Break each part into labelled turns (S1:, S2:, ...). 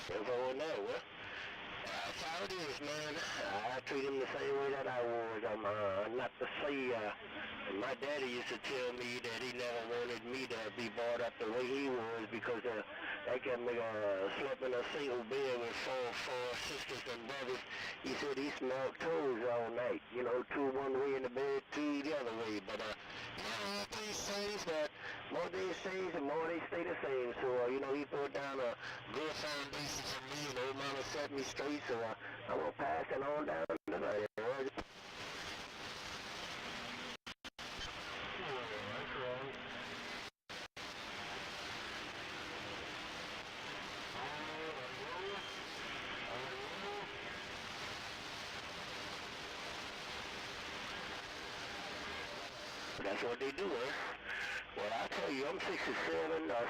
S1: Info on that, well, that's how it is, man. I treat him the same way that I was. I'm not to say, my daddy used to tell me that he never wanted me to be brought up the way he was because that got me slept in a single bed with four sisters and brothers. He said he smelled toes all night. You know, two one way in the bed, two the other way. But things change, but more days change and more they stay the same. So he put down a good foundation for me, and old mama set me straight. So I'm gonna pass it on down tonight. That's what they do, huh? Well, I tell you, I'm 67,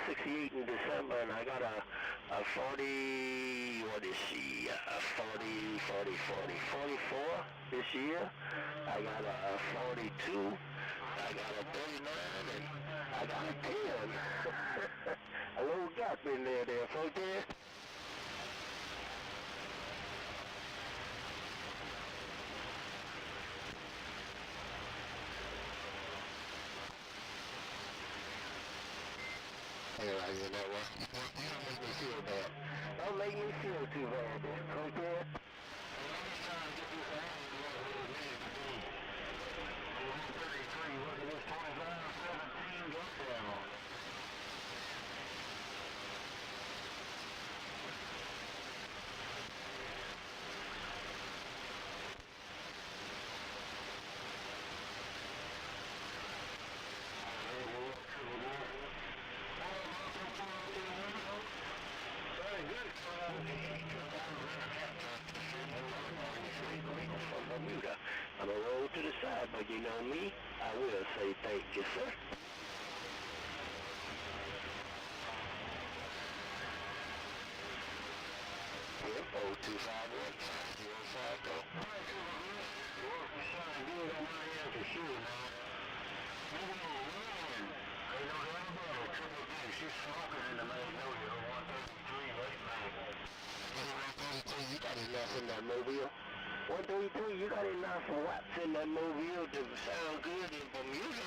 S1: 68 in December, and I got a 40, what is she, 44 this year. I got a 42, I got a 39, and I got a 10. A little gap in there, folks there. Anyway, you know what? You don't make me feel bad. Don't make me feel too bad, okay? From Bermuda. I'm going to roll to the side, but you know me, I will say thank you, sir. Info 251-505, go. She's smoking in the Magnolia, 133 right now. 133, you got enough in that mobile. 133, you got enough watts in that mobile to sound good in Bermuda.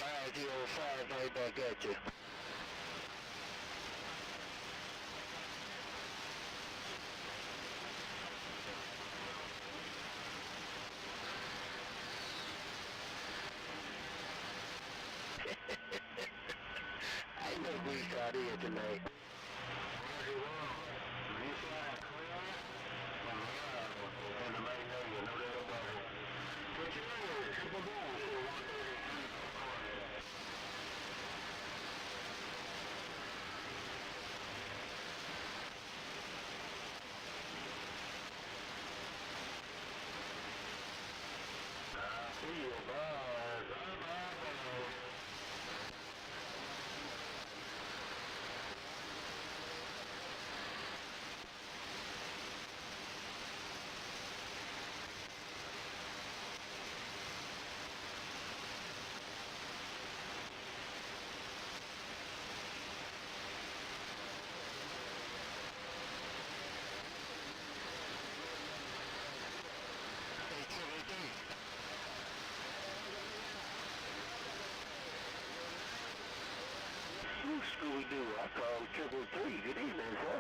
S1: 505 right back at you. I know we got here tonight. See you, bye. Scooby-Doo, I call 333. Good evening, sir.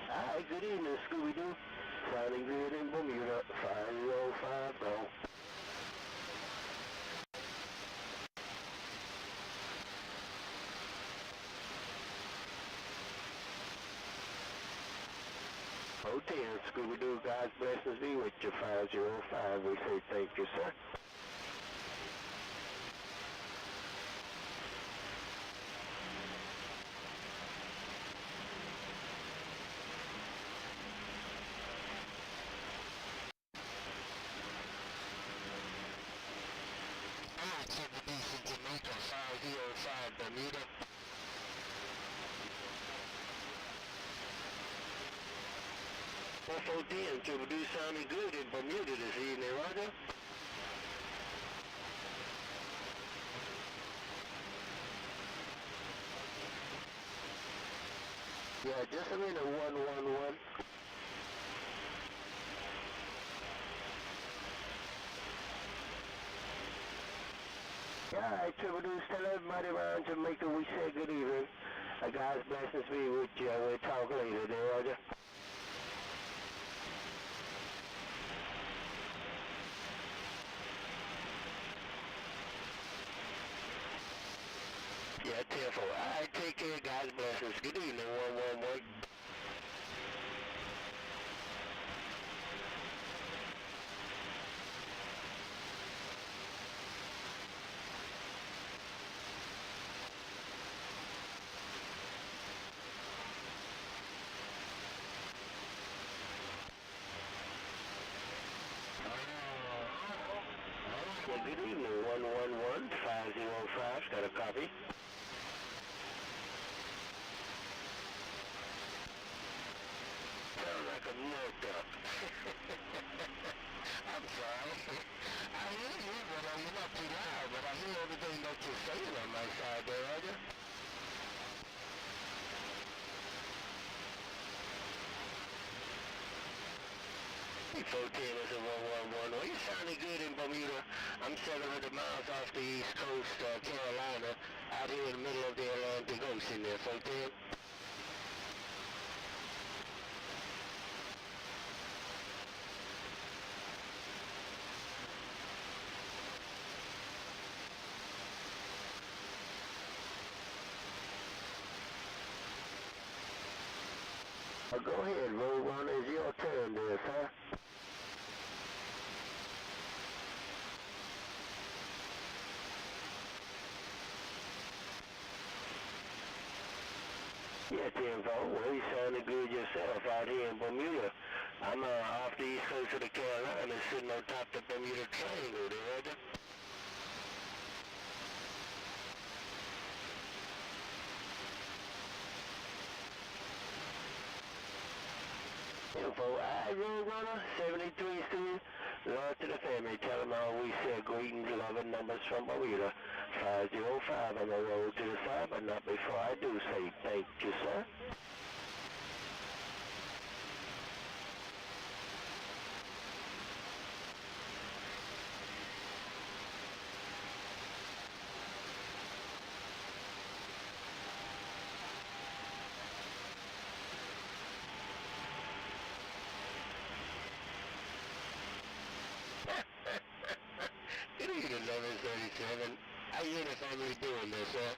S1: Hi, good evening, Scooby-Doo. Sounding good in Bermuda, 505, bro. Hotel, Scooby-Doo, God's blessings be with you, 505. We say thank you, sir. Jamaica, 505, Bermuda. 410, Triple D sounding good in Bermuda this evening, Roger. Yeah, just a minute, 111. Alright, Triple Deuce, tell everybody around Jamaica we said good evening. God's blessings be with you. We'll talk later there, Roger. Yeah, 10-4. Alright, take care, God's blessings. Good evening, 111. Well, good evening, 111-505. Got a copy? Sound like a milk duck. I'm sorry. I hear you, but you're not too loud, but I hear everything that you're saying on my side there, Roger. 410 is a 111. Well, you're sounding good in Bermuda. I'm 700 miles off the East Coast, Carolina, out here in the middle of the Atlantic Ocean there, 410. Go ahead, Roadrunner. It's your turn there, sir. Yeah, 10-4. Well, you sounded good yourself out here in Bermuda. I'm off the east coast of the Carolinas, sitting on top of the Bermuda Triangle there, Roger. Info, I Roadrunner, 73 Studio. Lord to the family, tell them all we said greetings, love and numbers from Bermuda. 505 on the road to the side, but not before I do say thank you, sir. Good evening, 1137. How you and the family doing there, sir?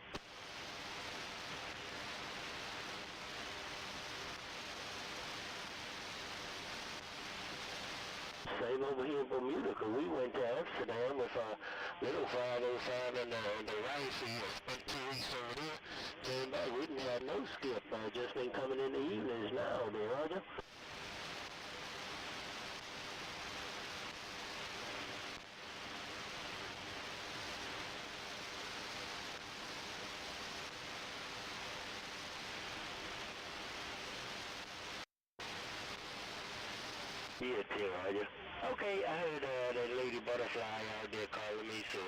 S1: Same over here in Bermuda, because we went to Amsterdam with little 505 and the Ricey. Spent 2 weeks over there. Came back, we didn't have no skip. Just been coming in the evenings now, there, Roger. Yeah, too, Roger. Okay, I heard that Lady Butterfly out there calling me, so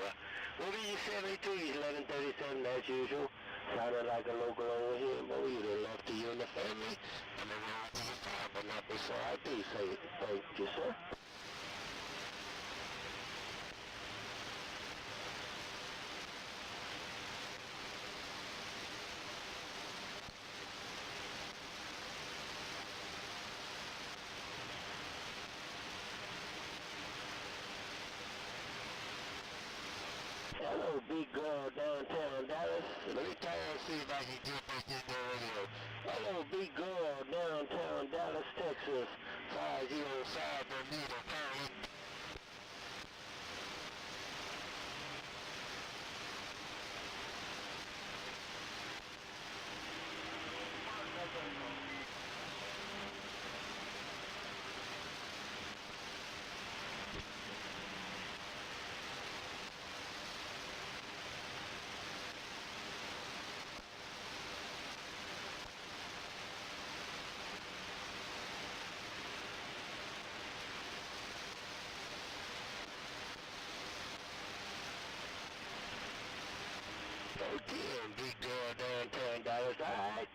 S1: we'll be 73s, 1137 as usual. Sounded like a local over here in Bermuda. Love to you and the family. I'm around to the fire, but not before I do say thank you, sir. Hello, big girl downtown Dallas. Let me try and see if I can get this in the radio. Hello, big girl downtown Dallas, Texas. 505 Bermuda, calling. 410, big girl downtown Dallas. Alright.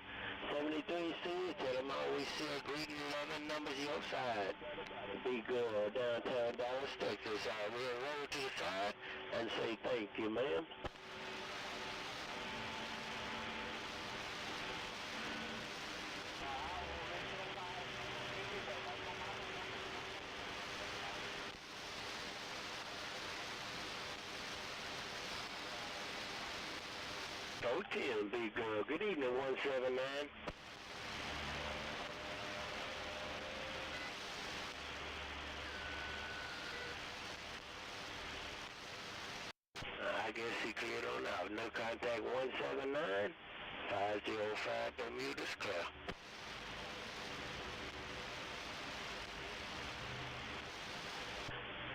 S1: 73C, tell them always sell greeting 11 numbers your side. Big girl downtown Dallas, Texas. We'll roll to the side and say thank you, ma'am. Hotel, big girl. Good evening, 179. I guess he cleared on out. No contact 179. 505 Bermuda's clear.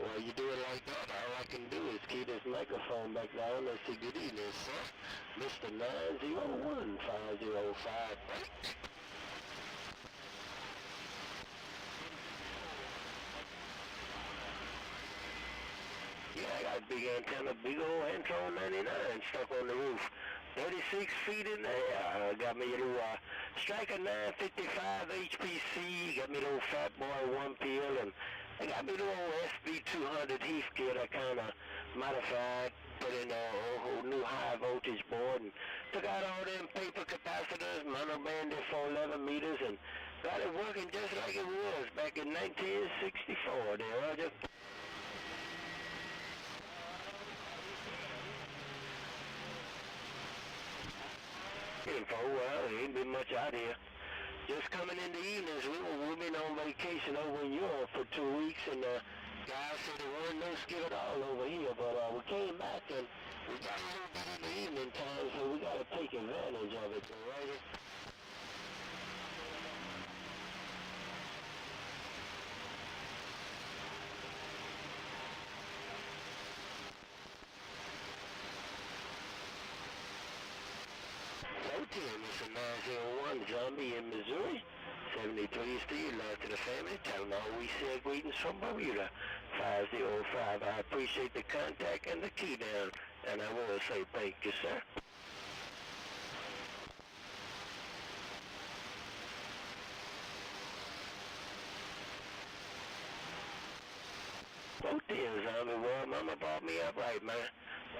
S1: Well, you do it like that, all I can do is keep this microphone back down and say good evening, sir. Mr. 901-505. Yeah, I got a big antenna, big old Antron 99 stuck on the roof. 36 feet in the air. Got me a little Striker 955 HPC. Got me a little Fat Boy 1 peel, and I got me a little SB200 Heathkit. I kind of modified, put in a whole new high voltage board, and took out all them paper capacitors, monobanded for 11 meters, and got it working just like it was back in 1964 there, Roger. Info, well, there ain't been much out here. Just coming in the evenings. We've been on vacation over in Europe for 2 weeks, and guys said there wasn't no skip at all over here, but we came back and we got a little bit in the evening time, so we got to take advantage of it, right? Mr. 901, Zombie in Missouri. 73 Steve, love to the family. Tell them all we said greetings from Bermuda. 505. I appreciate the contact and the key down. And I will say thank you, sir. Both them, Zombie. Well, Mama brought me up right, man.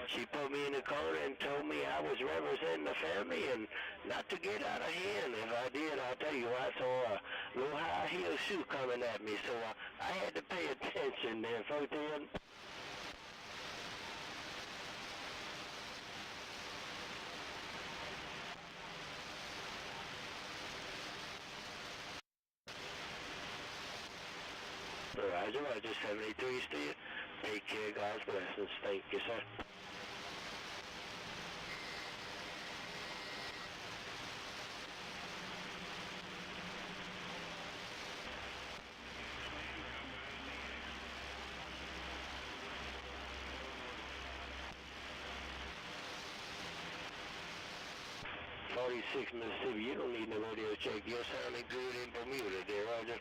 S1: She put me in the corner and told me I was representing the family and not to get out of hand. If I did, I'll tell you, I saw a little high heel shoe coming at me, so I had to pay attention there, folks. Roger, Roger, 73 Steve. Take care, God's blessings. Thank you, sir. Mississippi, you don't need no radio check. You're sounding good in Bermuda there, Roger.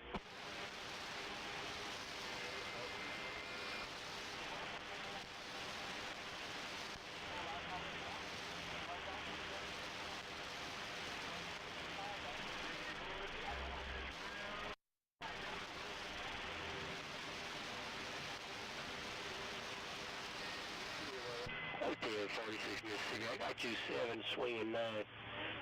S1: Hotel 46 Mississippi, I got you 7 swinging 9.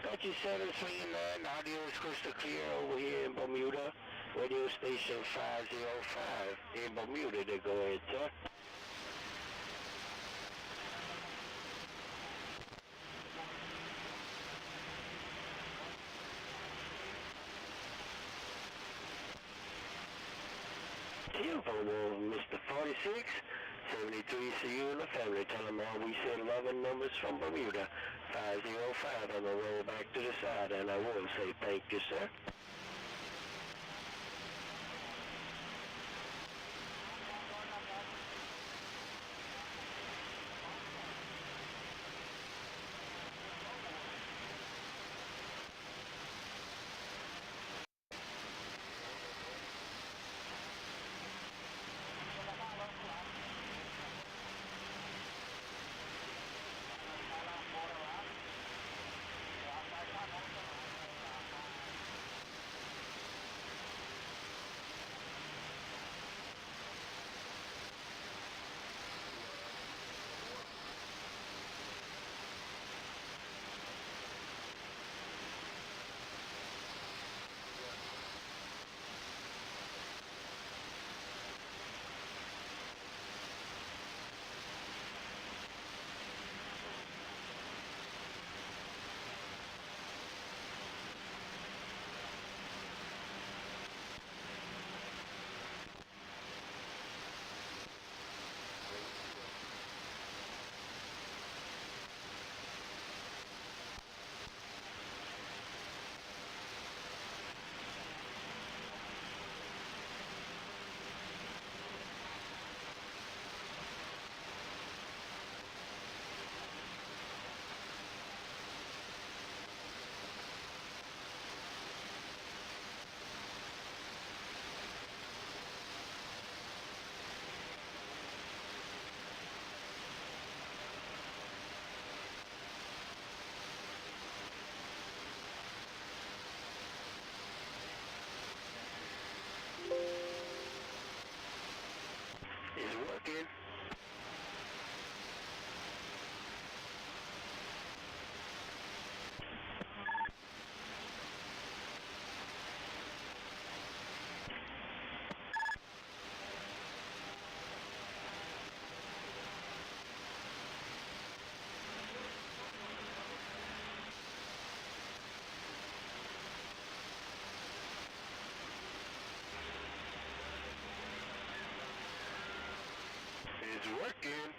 S1: Got you 7 swinging 9. Audio is crystal clear over here in Bermuda. Radio station 505 in Bermuda. They go ahead, sir. Telephone over Mr. 46. 73 CU and the family. Tell them all we said 11 numbers from Bermuda. 505. I'm going to roll back to the side, and I will say thank you, sir. It's working.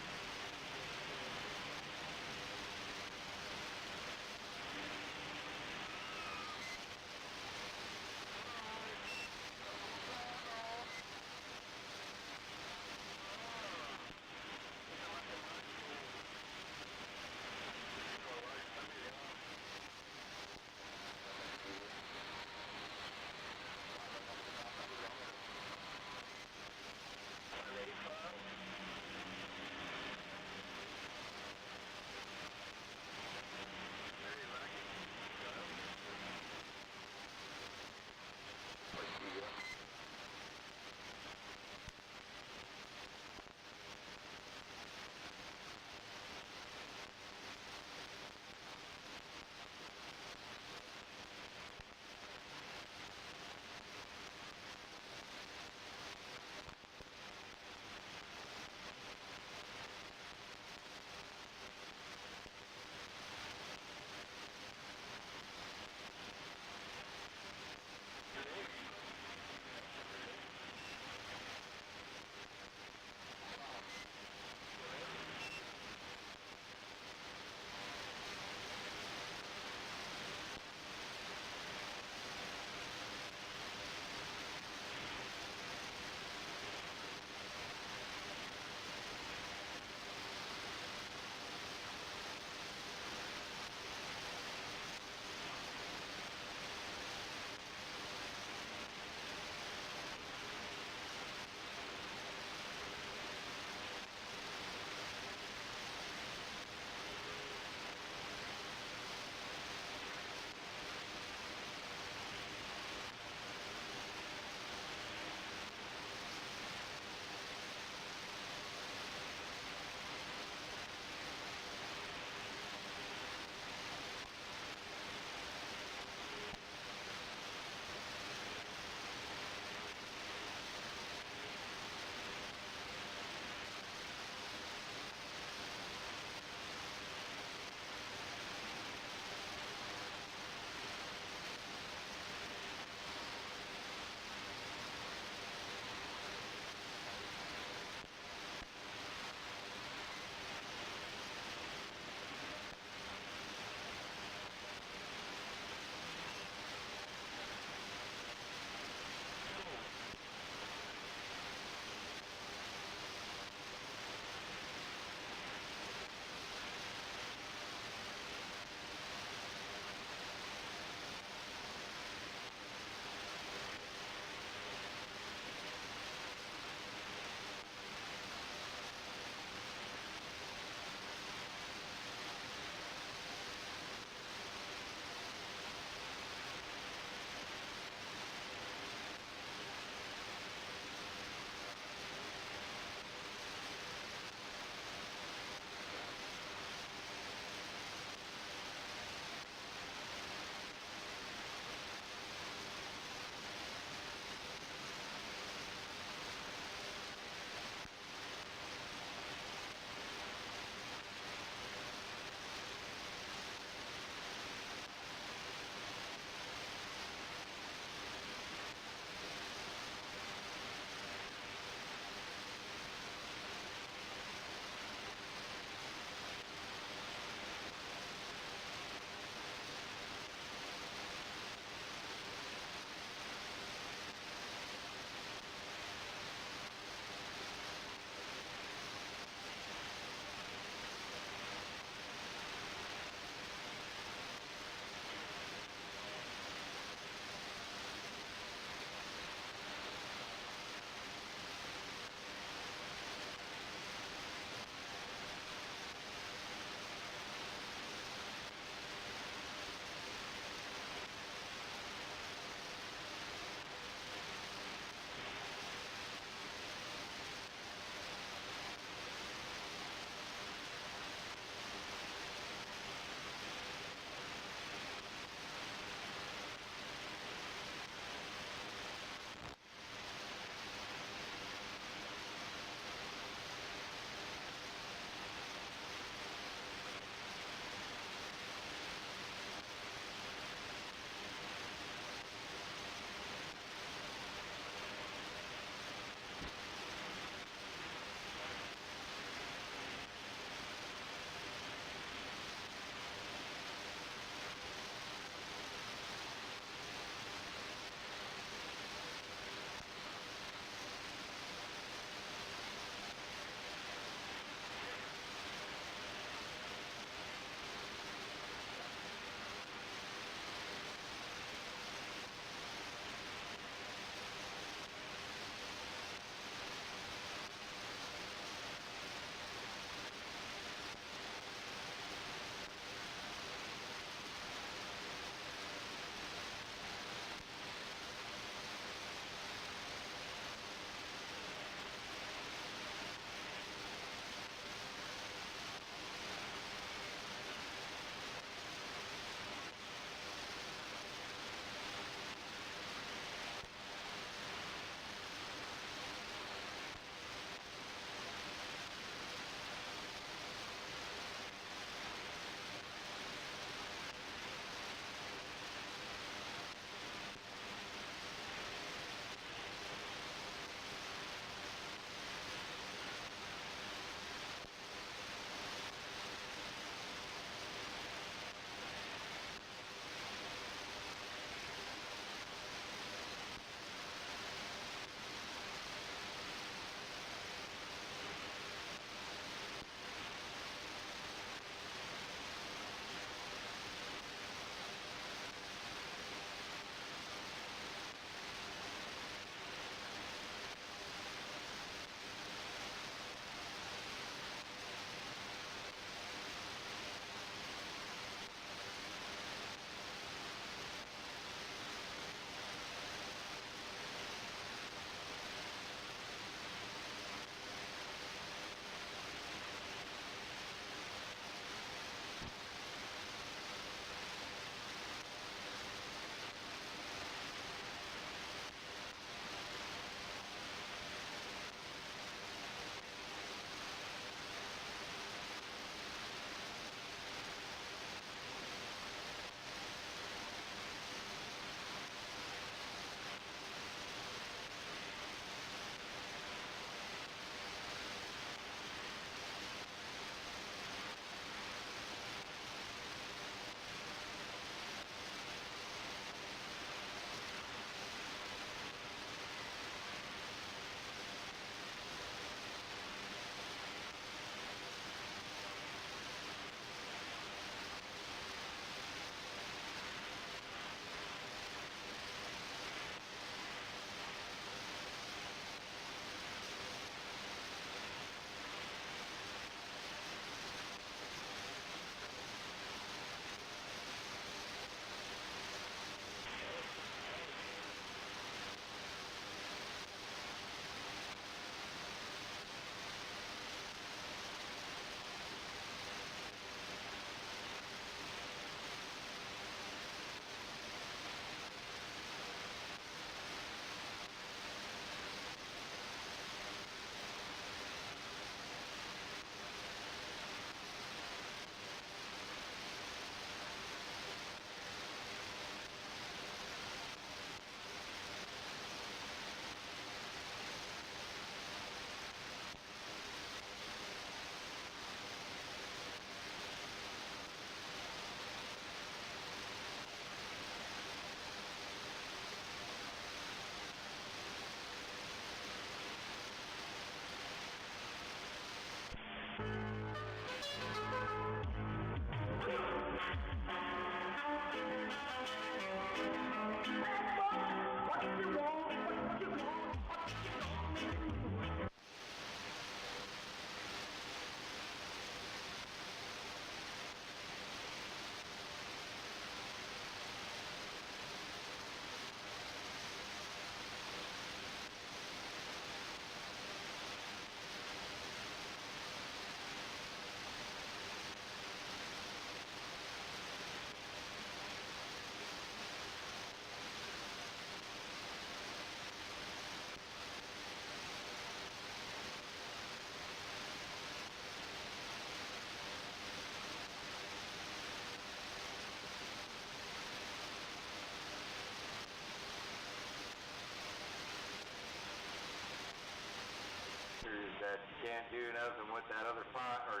S2: that can't do nothing with that other pot, or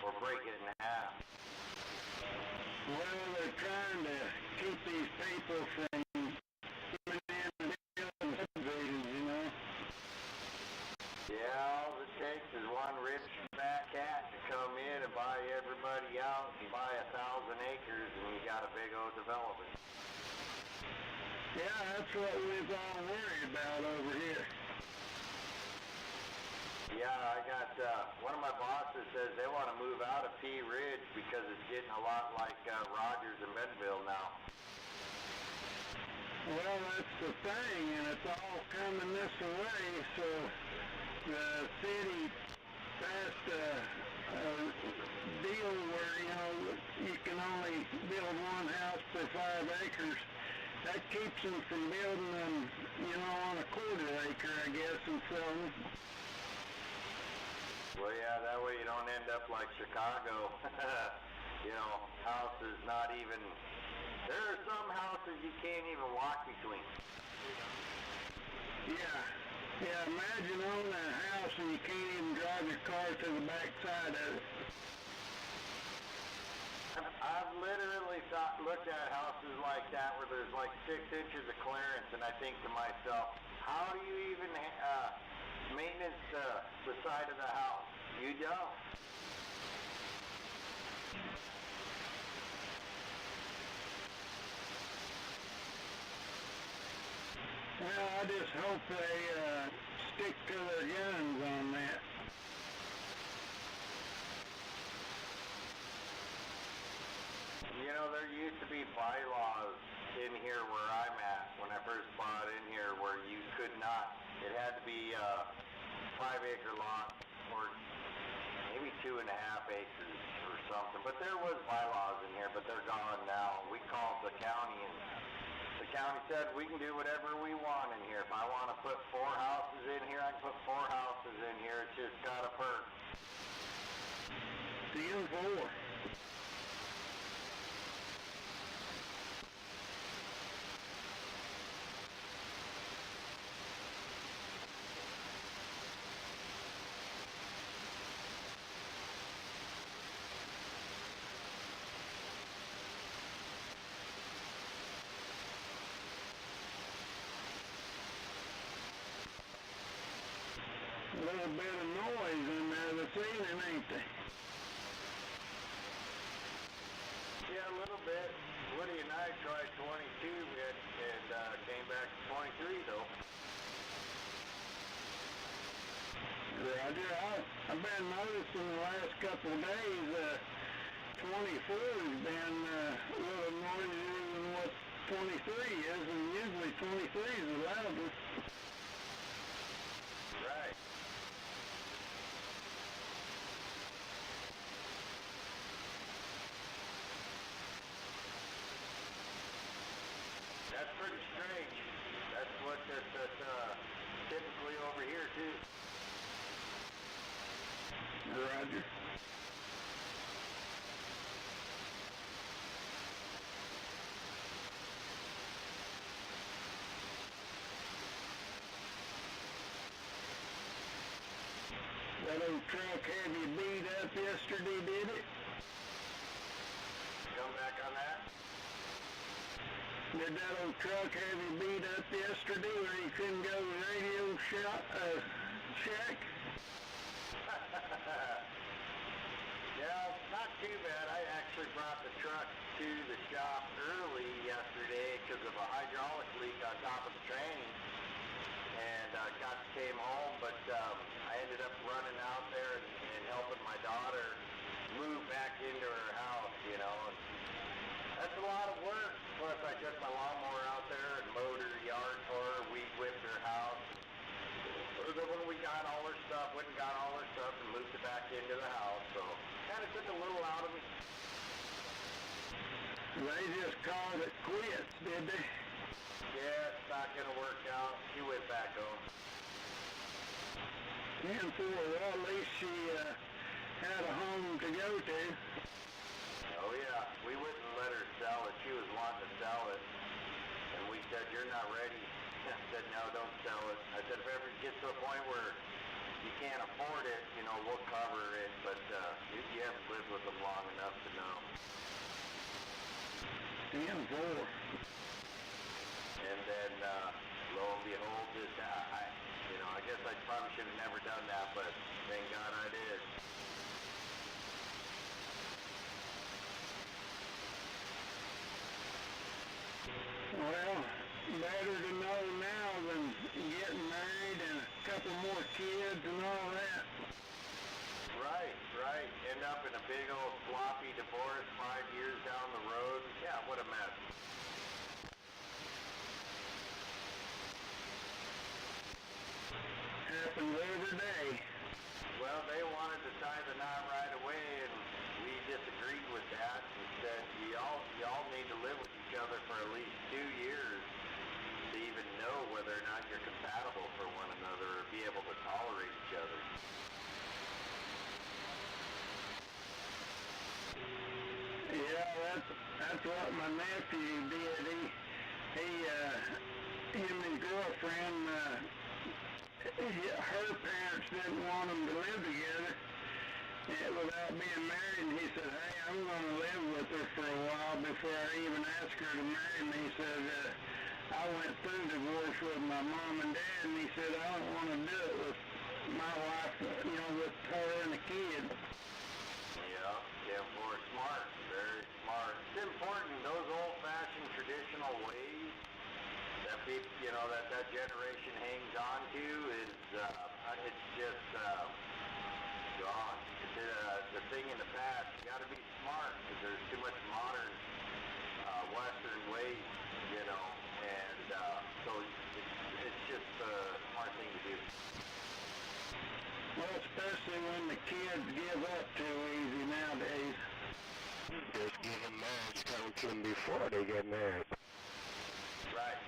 S2: or break it in half.
S1: Well, they're trying to keep these people from coming in and building subdivisions, you know.
S2: Yeah, all it takes is one rich fat cat to come in and buy everybody out and buy 1,000 acres, and you got a big old development.
S1: Yeah, that's what we've all worried about over here.
S2: Yeah, I got, one of my bosses says they want to move out of Pea Ridge because it's getting a lot like Rogers and Bentonville now.
S1: Well, that's the thing, and it's all coming this way, so the city passed a deal where, you can only build one house per 5 acres. That keeps them from building them, on a quarter acre, I guess, and selling.
S2: Well, yeah, that way you don't end up like Chicago. Houses not even... There are some houses you can't even walk between.
S1: Yeah, imagine owning a house and you can't even drive your car to the back side of it.
S2: I've literally looked at houses like that where there's like 6 inches of clearance, and I think to myself, how do you even maintenance the side of the house? You don't.
S1: Well, I just hope they stick to their guns on that.
S2: There used to be bylaws in here where I'm at when I first bought in here where you could not. It had to be 5-acre lot or maybe 2.5 acres or something. But there was bylaws in here, but they're gone now. We called the county, and the county said we can do whatever we want in here. If I want to put 4 houses in here, I can put 4 houses in here. It's just got a perk.
S1: CN4. A little bit of noise in there this evening, ain't they?
S2: Yeah, a little bit. Woody and I tried 22 and came back to 23 though.
S1: Roger. I've been noticing the last couple of days 24 has been a little noisier than what 23 is, and usually 23 is the loudest.
S2: Right. That's pretty strange. That's what that's typically over here too.
S1: Roger. That old truck have you beat up yesterday, did it?
S2: Come back on that?
S1: Did that old truck have you beat up yesterday where you couldn't go to the radio shack?
S2: Yeah, not too bad. I actually brought the truck to the shop early yesterday because of a hydraulic leak on top of the tranny. And came home, but I ended up running out there and helping my daughter move back into her house, And that's a lot of work. Plus, I took my lawnmower out there and mowed her yard for her, weed whipped her house. So then when we got all her stuff, went and got all her stuff and moved it back into the house. So kind of took a little out of me.
S1: They just called it quits, did they?
S2: Yeah, it's not going to work out. She went back home.
S1: And for well, at least she had a home to go to.
S2: Oh yeah, we wouldn't let her sell it. She was wanting to sell it. And we said, you're not ready. I said, no, don't sell it. I said, if ever it gets to a point where you can't afford it, you know, we'll cover it, but you haven't lived with them long enough to know.
S3: 10-4.
S2: And then, lo and behold, I guess I probably should have never done that, but thank God I did.
S3: Well, better to know now than getting married and a couple more kids and all that.
S2: Right. End up in a big old floppy divorce 5 years down the road. Yeah, what a mess.
S3: Happens every day.
S2: Well, they wanted to tie the knot right away, and we disagreed with that and said, y'all need to live with each other for at least 2 years to even know whether or not you're compatible for one another or be able to tolerate each other.
S3: Yeah, that's what my nephew did. Him and his girlfriend, her parents didn't want them to live together without being married, and he said, hey, I'm going to live with her for a while before I even ask her to marry me. He said, I went through divorce with my mom and dad, and he said, I don't want to do it with my wife, with her and the kid.
S2: Yeah, more smart, very smart. It's important, those old-fashioned traditional ways that people, that generation hangs on to is, it's just gone. It's the thing in the past. You got to be smart because there's too much modern Western ways, and so it's just a smart thing to do.
S3: Well, especially when the kids give up too easy nowadays.
S1: Just give them marriage counseling before they get married.
S2: Right.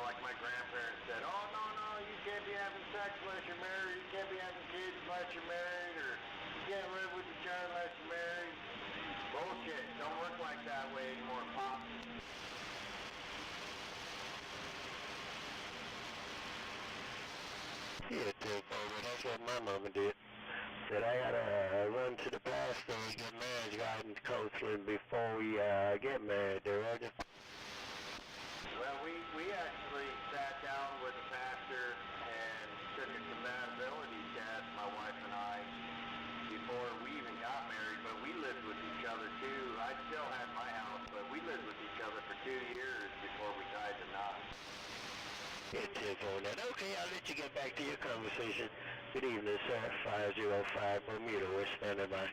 S2: Like my grandparents said, oh, no, you can't be having sex unless you're married, you can't be having kids unless you're married, or you can't live with each other unless you're married. Bullshit. Don't work like that way anymore, Pop.
S1: Yeah, that's what my mama did. Said I gotta run to the pastor and get marriage guidance counseling before we get married, Roger.
S2: Well, we actually sat down with the pastor and took a compatibility test, my wife and I, before we even got married, but we lived with each other too. I still had my house, but we lived with each other for 2 years before we tied the knot.
S1: It's it on that. Okay, I'll let you get back to your conversation. Good evening, sir. 505 Bermuda, we're standing by.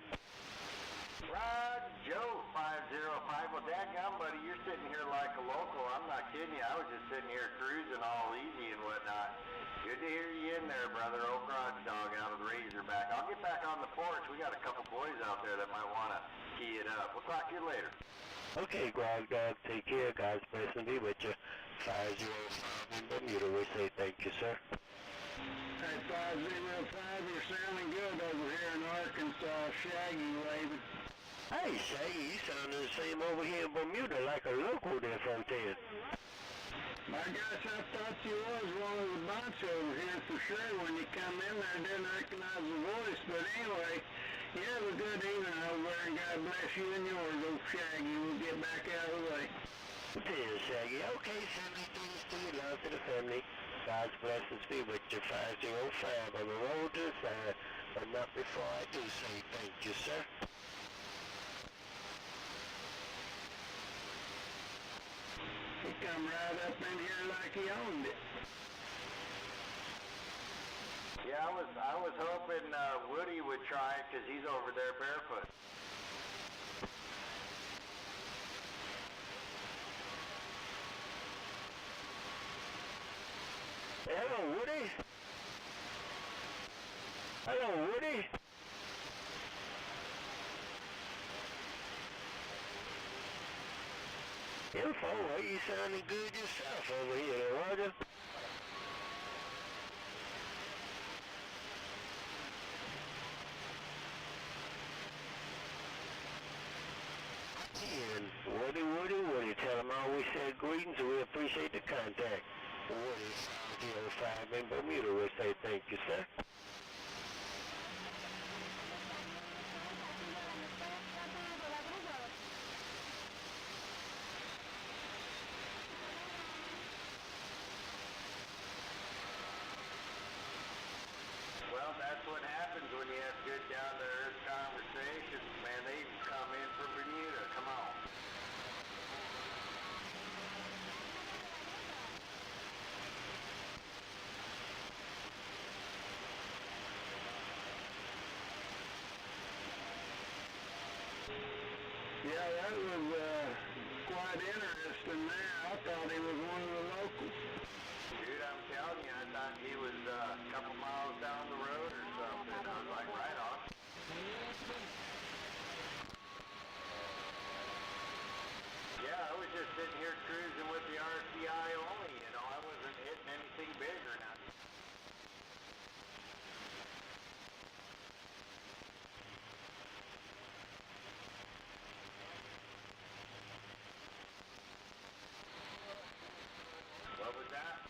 S2: Rod Joe 505. Well, dadgum, buddy, you're sitting here like a local. I'm not kidding you. I was just sitting here cruising all easy and whatnot. Good to hear you in there, brother. Old Garage Dog out of the Razorback. I'll get back on the porch. We got a couple boys out there that might want to key it up. We'll talk to you later.
S1: Okay, Garage Dog, take care. God's blessing be with you. 505 in Bermuda, we say thank you, sir.
S3: Hey, 505, you're sounding good over here in Arkansas. Shaggy waving.
S1: Hey, Shaggy, you sounding the same over here in Bermuda like a local there, Fontaine.
S3: I guess I thought you was one of the bunch over here for sure. When you come in there, I didn't recognize the voice. But anyway, you have a good evening over there, and God bless you and yours, old Shaggy. We'll get back out of the way.
S1: Dear Shaggy, okay, 73 to you, love to the family. God's blessings be with you. 505 on the road to the side, but not before I do say thank you, sir.
S3: He come right up in here like he owned it.
S2: Yeah, I was hoping Woody would try it because he's over there barefoot.
S1: Hello, Woody. Hello, Woody. Info, well, you sounding good yourself over here, Roger. And Woody, tell him I always said greetings and we appreciate the contact. Woody. ST05 in Bermuda will say thank you, sir.
S2: Well, that's what happens when you have good down-to-earth conversations, man. They even come in from Bermuda. Come on.
S3: Yeah, that was quite interesting there. I thought he was one of the locals.
S2: Dude, I'm telling you, I thought he was a couple miles down the road or something. I was like, right on. Yeah, I was just sitting here cruising with the RCI only, you know. I wasn't hitting anything big or nothing. What was that?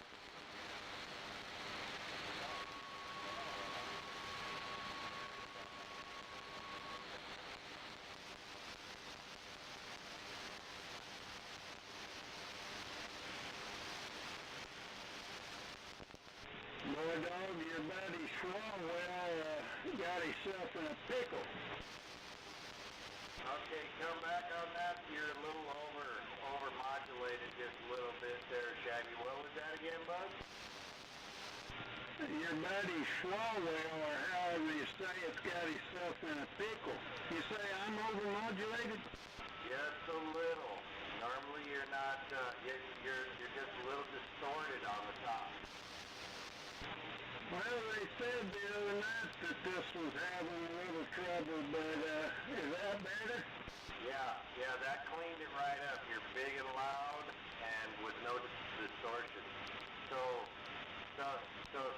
S3: Boy, dog, your buddy Swalwell got himself in a pickle.
S2: Okay, come back on that. You're a little over-modulated just a little bit there, Shaggy. What was that again, bud?
S3: Your buddy Swalwell, or however you say it's got himself in a pickle. You say I'm over-modulated?
S2: Just a little. Normally you're not, you're just a little distorted on the top.
S3: Well, they said the other night that this was having a little trouble, but is that better?
S2: Yeah, that cleaned it right up. You're big and loud and with no distortion. So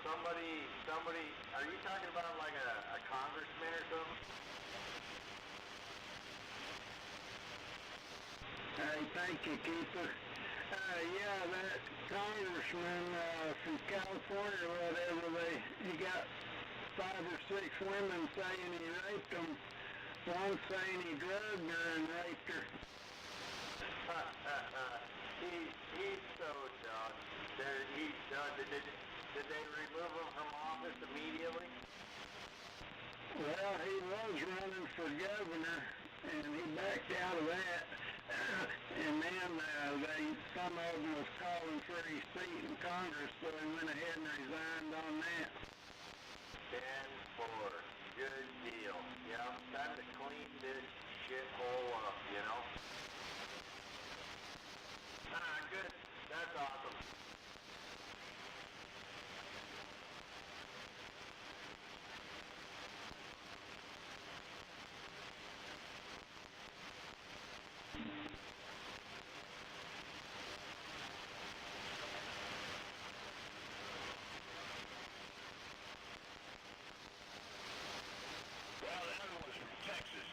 S2: somebody, are you talking about like a congressman or something?
S3: Hey, thank you, Keeper. Yeah, that congressman from California or whatever, he got 5 or 6 women saying he raped them. One saying he drugged her and raped her.
S2: He's so done. He's done. Did they remove him from office immediately?
S3: Well, he was running for governor, and he backed out of that. And then some of them was calling for his seat in Congress, so he went ahead and resigned on that.
S2: 10-4. Good deal. Yeah, time to clean this shithole up, you know? Good. That's awesome.
S1: Well, the other one's from Texas.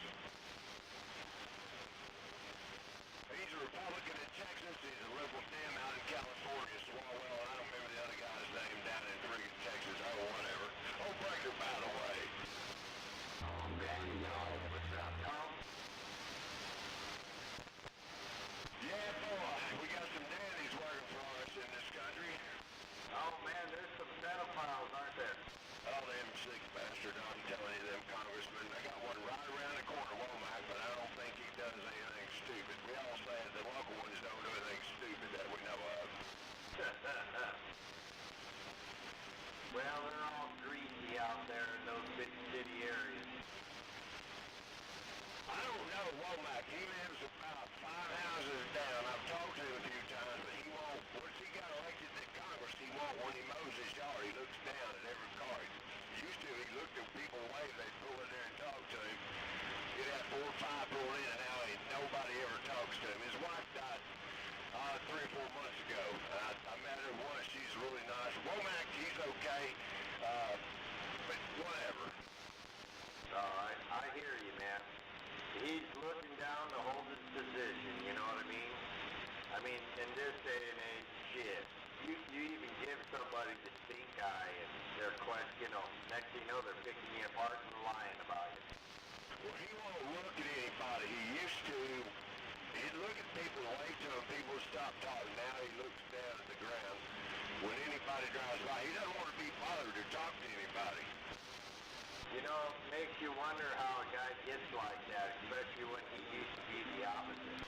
S1: He's a Republican in Texas. He's a liberal stem out in California. Swalwell, I don't remember the other guy's name down in friggin' Texas. Oh, whatever. Oh, Breaker, by the way.
S2: Oh, Danny, y'all. What's up, Tom?
S1: Yeah, boy. We got some dandies working for us in this country.
S2: Oh, man, there's some pedophiles, aren't there?
S1: Oh, them sick bastard. I'm telling you, them congressmen. I got one right around the corner, Womack, but I don't think he does anything stupid. We all say the local ones don't do anything stupid that we know of.
S2: Well, they're all greasy out there in those big city areas.
S1: I don't know Womack. He lives about 5 houses down. I've talked to him a few times, but he won't. Once he got elected to Congress, he won't. When he mows his yard, he looks down at every car. He used to, he looked at people away, they'd pull in there and talk to him. He'd have 4 or 5 pull in, and now nobody ever talks to him. His wife died 3 or 4 months ago. I met her once. She's really nice. Womack, he's okay, but whatever.
S2: I hear you, man. He's looking down to hold his position, you know what I mean? I mean, in this day and age, shit, you even give somebody the stink eye and they're next thing you know, they're picking you apart and lying about you.
S1: Well, he won't look at anybody. He used to. He'd look at people and wait till people stop talking. Now he looks down at the ground. When anybody drives by, he doesn't want to be bothered or talk to anybody.
S2: You know, it makes you wonder how a guy gets like that, especially when he used to be the opposite.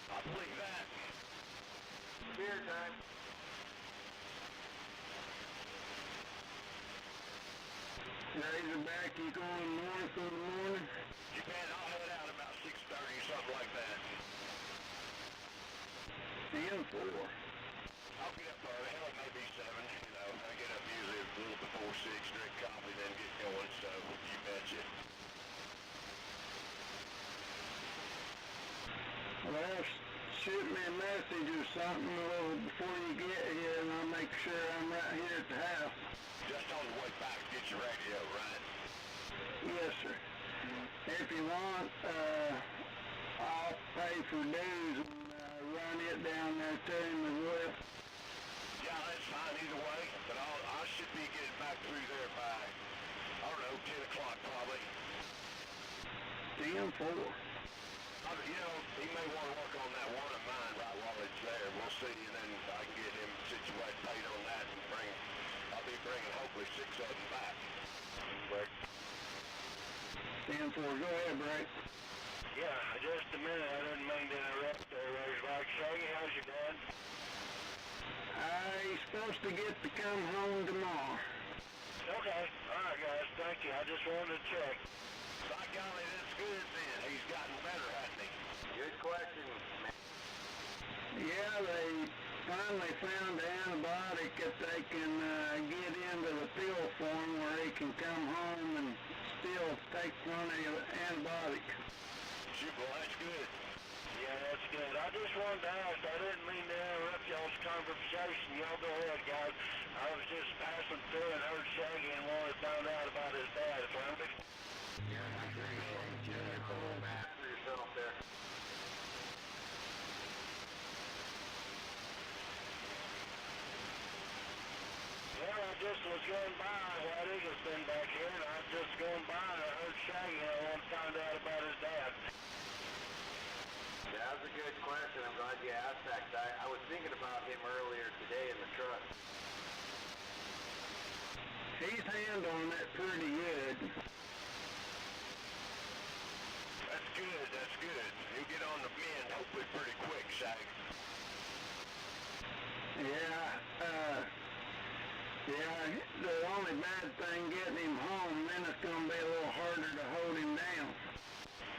S1: I believe that.
S2: Beer time.
S3: Days are back, you going north in the morning?
S1: You bet I'll head out about 6:30, something like that.
S3: 10-4.
S1: I'll get up early, hell, maybe 7, I get up usually a little before 6, drink coffee, then get going, so you betcha.
S3: Well, shoot me a message or something a little before you get here, and I'll make sure I'm right here at the house.
S1: Just on the way back, get your radio, right?
S3: Yes, sir. If you want, I'll pay for dues and run it down there to him as well.
S1: Yeah, that's fine either way, but I should be getting back through there by, I don't know, 10 o'clock probably.
S3: 10-4.
S1: He may want to work on that one of mine right while it's there. We'll see, and then I can get him situated, paid on that, and I'll be bringing hopefully 6 of them back. Break.
S3: 10-4. Go ahead, Bray.
S1: Yeah, just a minute. I didn't mean to interrupt there, Razorback. Shaggy, how's your dad?
S3: He's supposed to get to come home tomorrow.
S1: Okay. All right, guys. Thank you. I just wanted to check. By golly, that's good then. He's gotten better, hasn't he?
S2: Good question, man.
S3: Yeah, they finally found an antibiotic that they can get into the pill form where he can come home and still take one of the antibiotics.
S1: Shoot, well, that's good.
S4: Yeah, that's good. I just wanted to ask, I didn't mean to interrupt y'all's conversation. Y'all go ahead, guys. I was just passing through and heard Shaggy and wanted to find out about his dad, found it.
S2: Yeah, I appreciate you. Hold back for yourself there.
S4: Well, I just was going by. Waddy has been back here, and I was just going by and I heard Shaggy and I wanted to find out about his dad.
S2: That was a good question. I'm glad you asked that. I was thinking about him earlier today in the truck.
S3: He's handling it pretty good.
S1: That's good. That's good. He'll get on the mend hopefully pretty quick, Shag.
S3: Yeah, the only bad thing getting him home, then it's going to be a little harder to hold him down.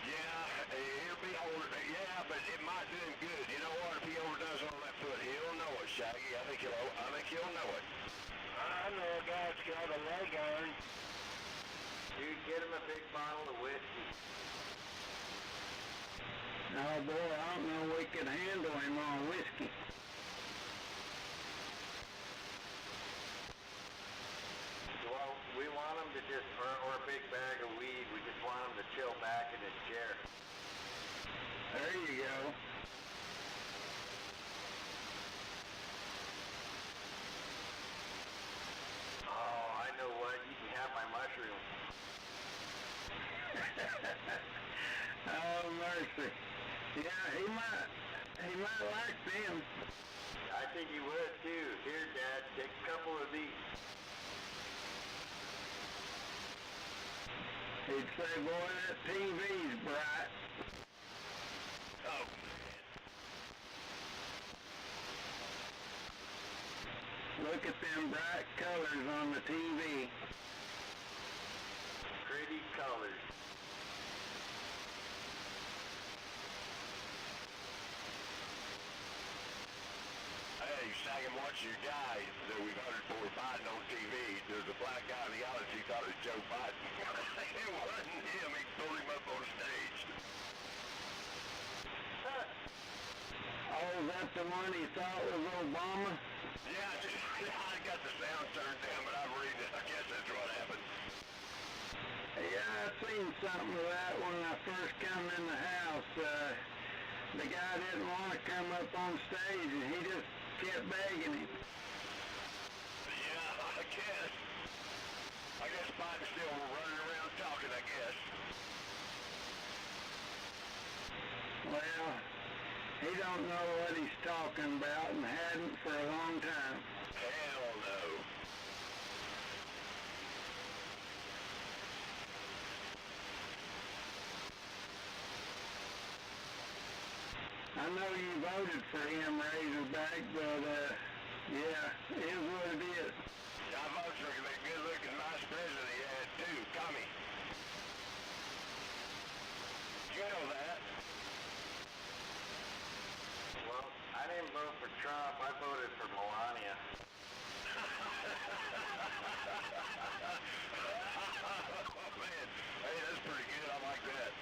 S1: Yeah, he'll be holding it. Yeah, but it might do him good. You know what? If he overdoes on that foot, he'll know it, Shaggy. I think he'll know it.
S4: I know a guy's got a leg iron.
S2: Dude, get him a big bottle of whiskey.
S3: Oh boy, I don't know we could handle him on whiskey.
S2: Well, we want him to just, or a big bag of weed, we just want him to chill back in his chair.
S3: There you go.
S2: Oh, I know what, you can have my mushrooms.
S3: Oh mercy. Yeah, he might like them.
S2: I think he would too. Here, Dad, take a couple of these.
S3: He'd say, boy, that TV's bright.
S1: Oh,
S3: Look at them bright colors on the TV.
S2: Pretty colors.
S4: Hey, Sagan, watch your guy that we voted for Biden on TV. There's a black guy in the audience. He thought it was Joe Biden. It wasn't him. He pulled him up on stage.
S3: Oh, is that the one he thought was Obama?
S4: Yeah, I got the sound turned down, but I'm reading it. I guess that's what happened.
S3: Yeah, I seen something of that when I first come in the house. The guy didn't want to come up on stage, and he just kept begging him.
S4: Yeah, I guess. I guess Biden's still running around talking, I guess.
S3: Well, he don't know what he's talking about and hadn't for a long time.
S4: Hell no.
S3: I know you voted for him, Razorback, but, yeah, it is what it is.
S4: I voted for the good-looking vice president he had, too, Tommy. You know that.
S2: Well, I didn't vote for Trump. I voted for Melania.
S4: Oh, man. Hey, that's pretty good. I like that.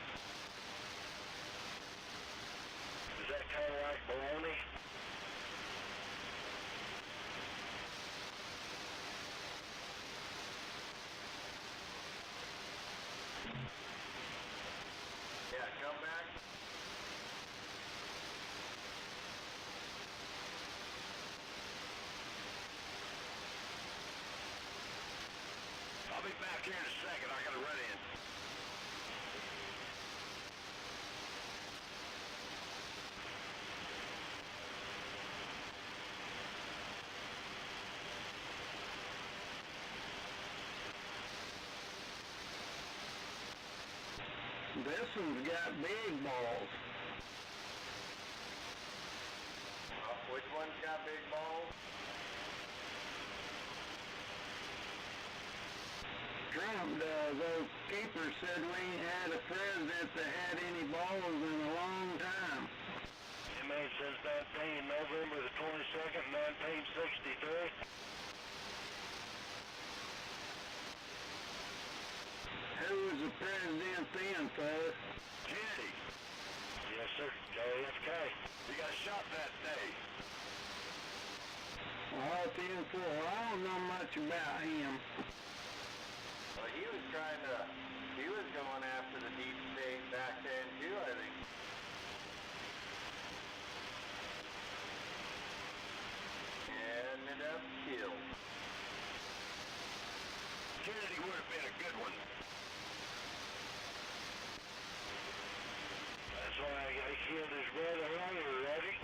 S4: Is that kind of like baloney?
S2: Yeah, come back.
S4: I'll be back here in a second. I gotta run in.
S3: This one's got big balls.
S2: Which one's got big balls?
S3: Trump does. Those keepers said we ain't had a president that had any balls in a long time.
S4: Made since November the 22nd, 1963.
S3: Who was the president then, fellas?
S4: Kennedy. Yes, sir. JFK. He got shot that day.
S3: Well, then for I don't know much about him.
S2: Well, he was going after the deep state back then too, I think. Ended up killed.
S4: Kennedy would have been a good one. That's why he killed his brother earlier, Reggie.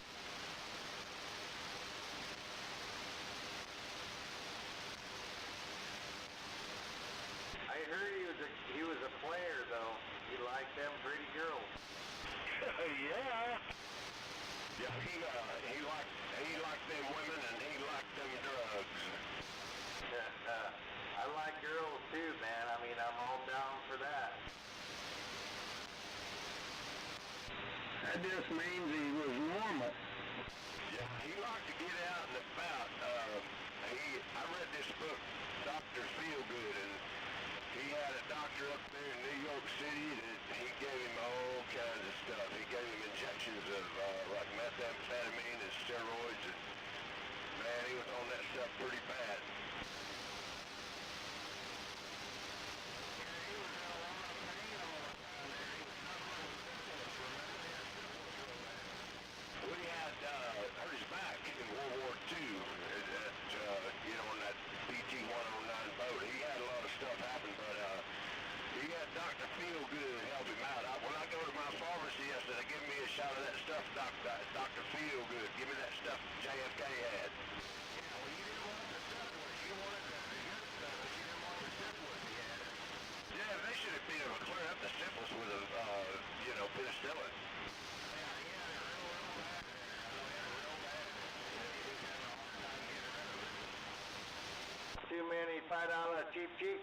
S2: I heard he was a player though. He liked them pretty girls.
S4: Yeah. Yeah, he liked them women and he liked them drugs.
S2: I like girls too, man. I mean, I'm all down for that.
S3: That just means he was normal.
S4: Yeah, he liked to get out and about. I read this book, Dr. Feelgood, and he had a doctor up there in New York City that he gave him all kinds of stuff. He gave him injections of like methamphetamine and steroids, and man, he was on that stuff pretty bad. We had hurt his back in World War II on that BT-109 boat. He had a lot of stuff happen, but he had Dr. Feelgood help him out. When I go to my pharmacy yesterday, they give me a shot of that stuff, Dr. Feelgood. Give me that stuff JFK had. Yeah, well, you didn't want the stuff. You wanted
S2: too many $5 cheap?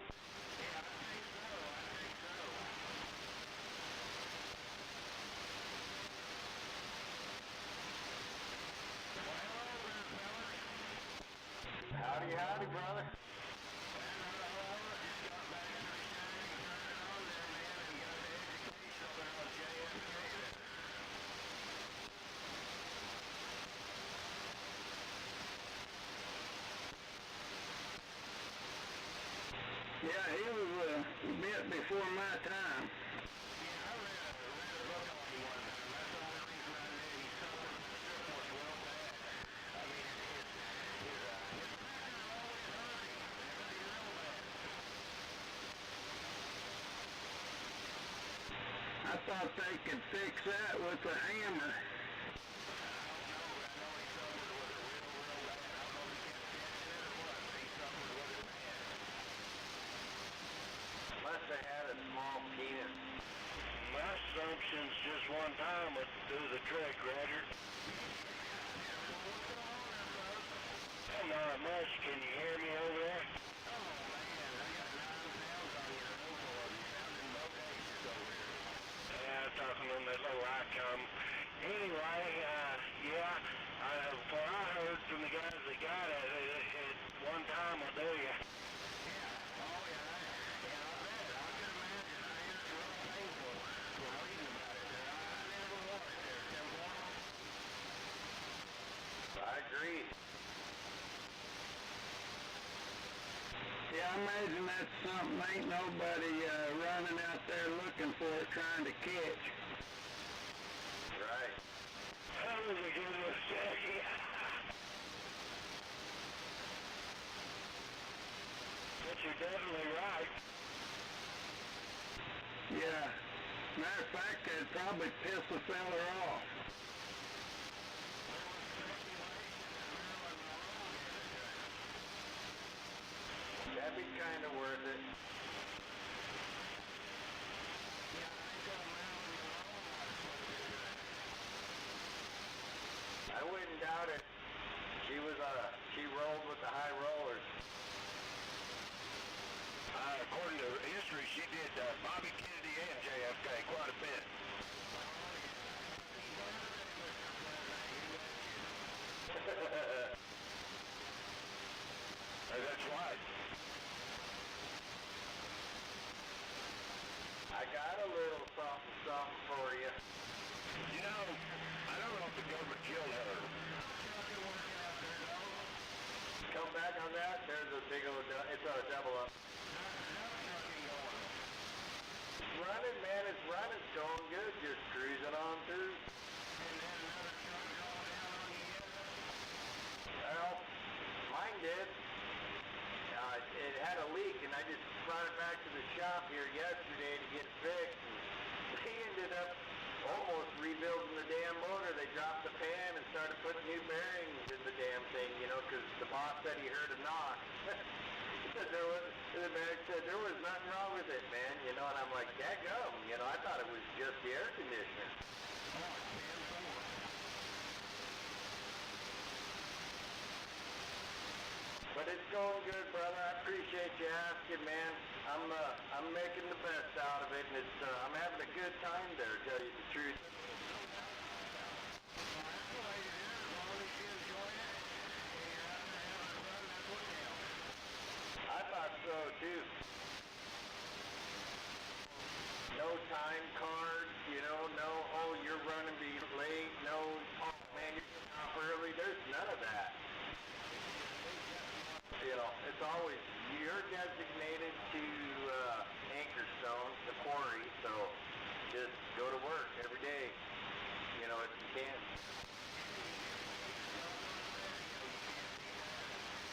S2: Howdy, howdy, brother.
S3: Yeah, he was a bit before my time. I thought they could fix that with a hammer.
S2: Must have had a small penis.
S4: My assumption's just one time would do the trick, Roger. Not much. Can you hear me over there? Yeah, talking on that little icon. Anyway, yeah, what I heard from the guys that got it, at one time will do you.
S2: I agree.
S3: Yeah, I imagine that's something ain't nobody running out there looking for it, trying to catch.
S2: Right.
S4: That was a good one, Jackie. But you're definitely right.
S3: Yeah. Matter of fact, that'd probably piss a fella off.
S2: That'd be kind of worth it. I wouldn't doubt it. She rolled with the high rollers.
S4: According to history, she did Bobby Kennedy and JFK quite a bit. That's right.
S2: I got a little something for you.
S4: You know, I don't know if the government killed her.
S2: Come back on that. There's a big old, it's a double up. It's running, man. It's running. It's going good. Just cruising on through. Well, mine did. It had a leak, and I just brought it back to the shop here yesterday to get it fixed. And they ended up almost rebuilding the damn motor. They dropped the pan and started putting new bearings in the damn thing, you know, because the boss said he heard a knock. The man said there was nothing wrong with it, man, you know, and I'm like, daggum, you know, I thought it was just the air conditioner. But it's going good, brother. I appreciate you asking, man. I'm making the best out of it, and it's I'm having a good time there, to tell you the truth. I thought so too. No time cards, you know, no, oh, you're running be late, no, oh man, you're getting off early. There's none of that. You know, it's always, you're designated to Anchorstone, the quarry, so just go to work every day, you know, if you can.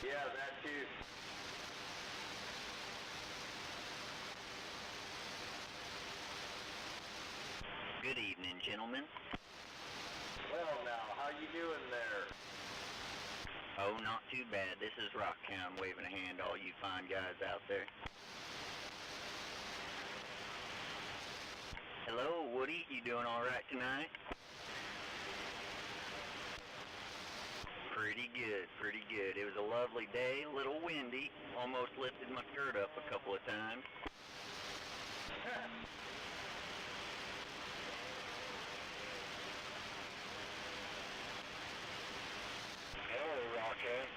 S2: Yeah, that too.
S5: Good evening, gentlemen.
S2: Well now, how you doing there?
S5: Oh, not too bad. This is Rocktown waving a hand to all you fine guys out there. Hello, Woody. You doing all right tonight? Pretty Pretty good, pretty good. It was a lovely day, a little windy. Almost lifted my skirt up a couple of times.
S4: Hello, Rockhead.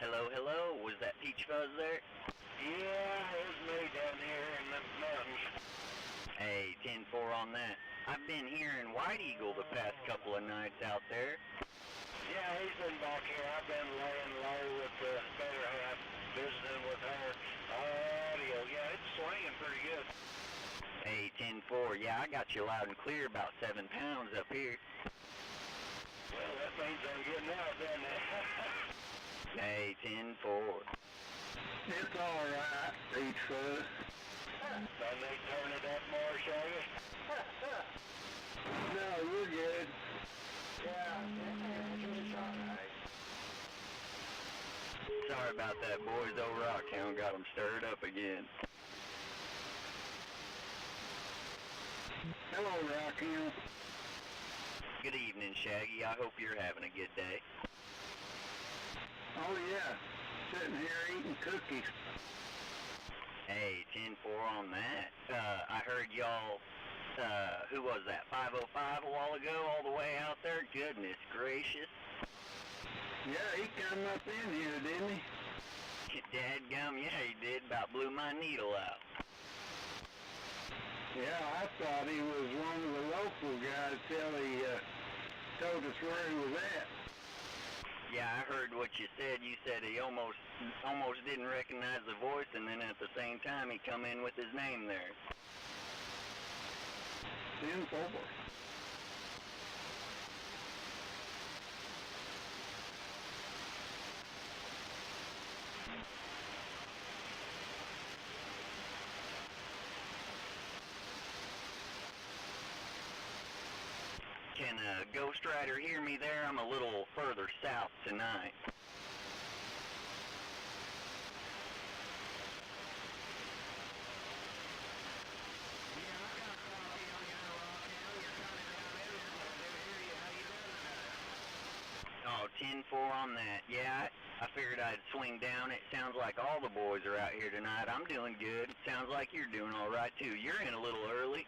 S5: Hello, hello. Was that Peach Fuzz there?
S4: Yeah, it was me down here in the mountains.
S5: Hey, 10-4 on that. I've been hearing White Eagle the past couple of nights out there.
S4: Yeah, he's been back here. I've been laying low with the better half, visiting with her. Audio, yeah, it's swinging pretty good.
S5: Hey, 10-4. Yeah, I got you loud and clear, about 7 pounds up here.
S4: Well, that means I'm getting out, doesn't it?
S5: Hey, 10-4.
S3: It's all right, Peach Fuzz.
S4: Don't they turn it up more, Shaggy?
S3: No, you're good.
S2: It's all right.
S5: Sorry about that, boys. Old Rockhound got them stirred up again.
S3: Hello, Rockhound.
S5: Good evening, Shaggy. I hope you're having a good day.
S3: Oh, yeah. Sitting here eating cookies.
S5: Hey, 10-4 on that. I heard y'all, who was that, 505 a while ago, all the way out there? Goodness gracious.
S3: Yeah, he come up in here, didn't he?
S5: Dadgum, yeah, he did. About blew my needle out.
S3: Yeah, I thought he was one of the local guys till he told us where he was at.
S5: Yeah, I heard what you said. You said he almost didn't recognize the voice, and then at the same time he come in with his name there.
S3: 10-4.
S5: Can Ghost Rider hear me there? I'm a little further south tonight. Oh, 10-4 on that. Yeah, I figured I'd swing down. It sounds like all the boys are out here tonight. I'm doing good. It sounds like you're doing all right, too. You're in a little early.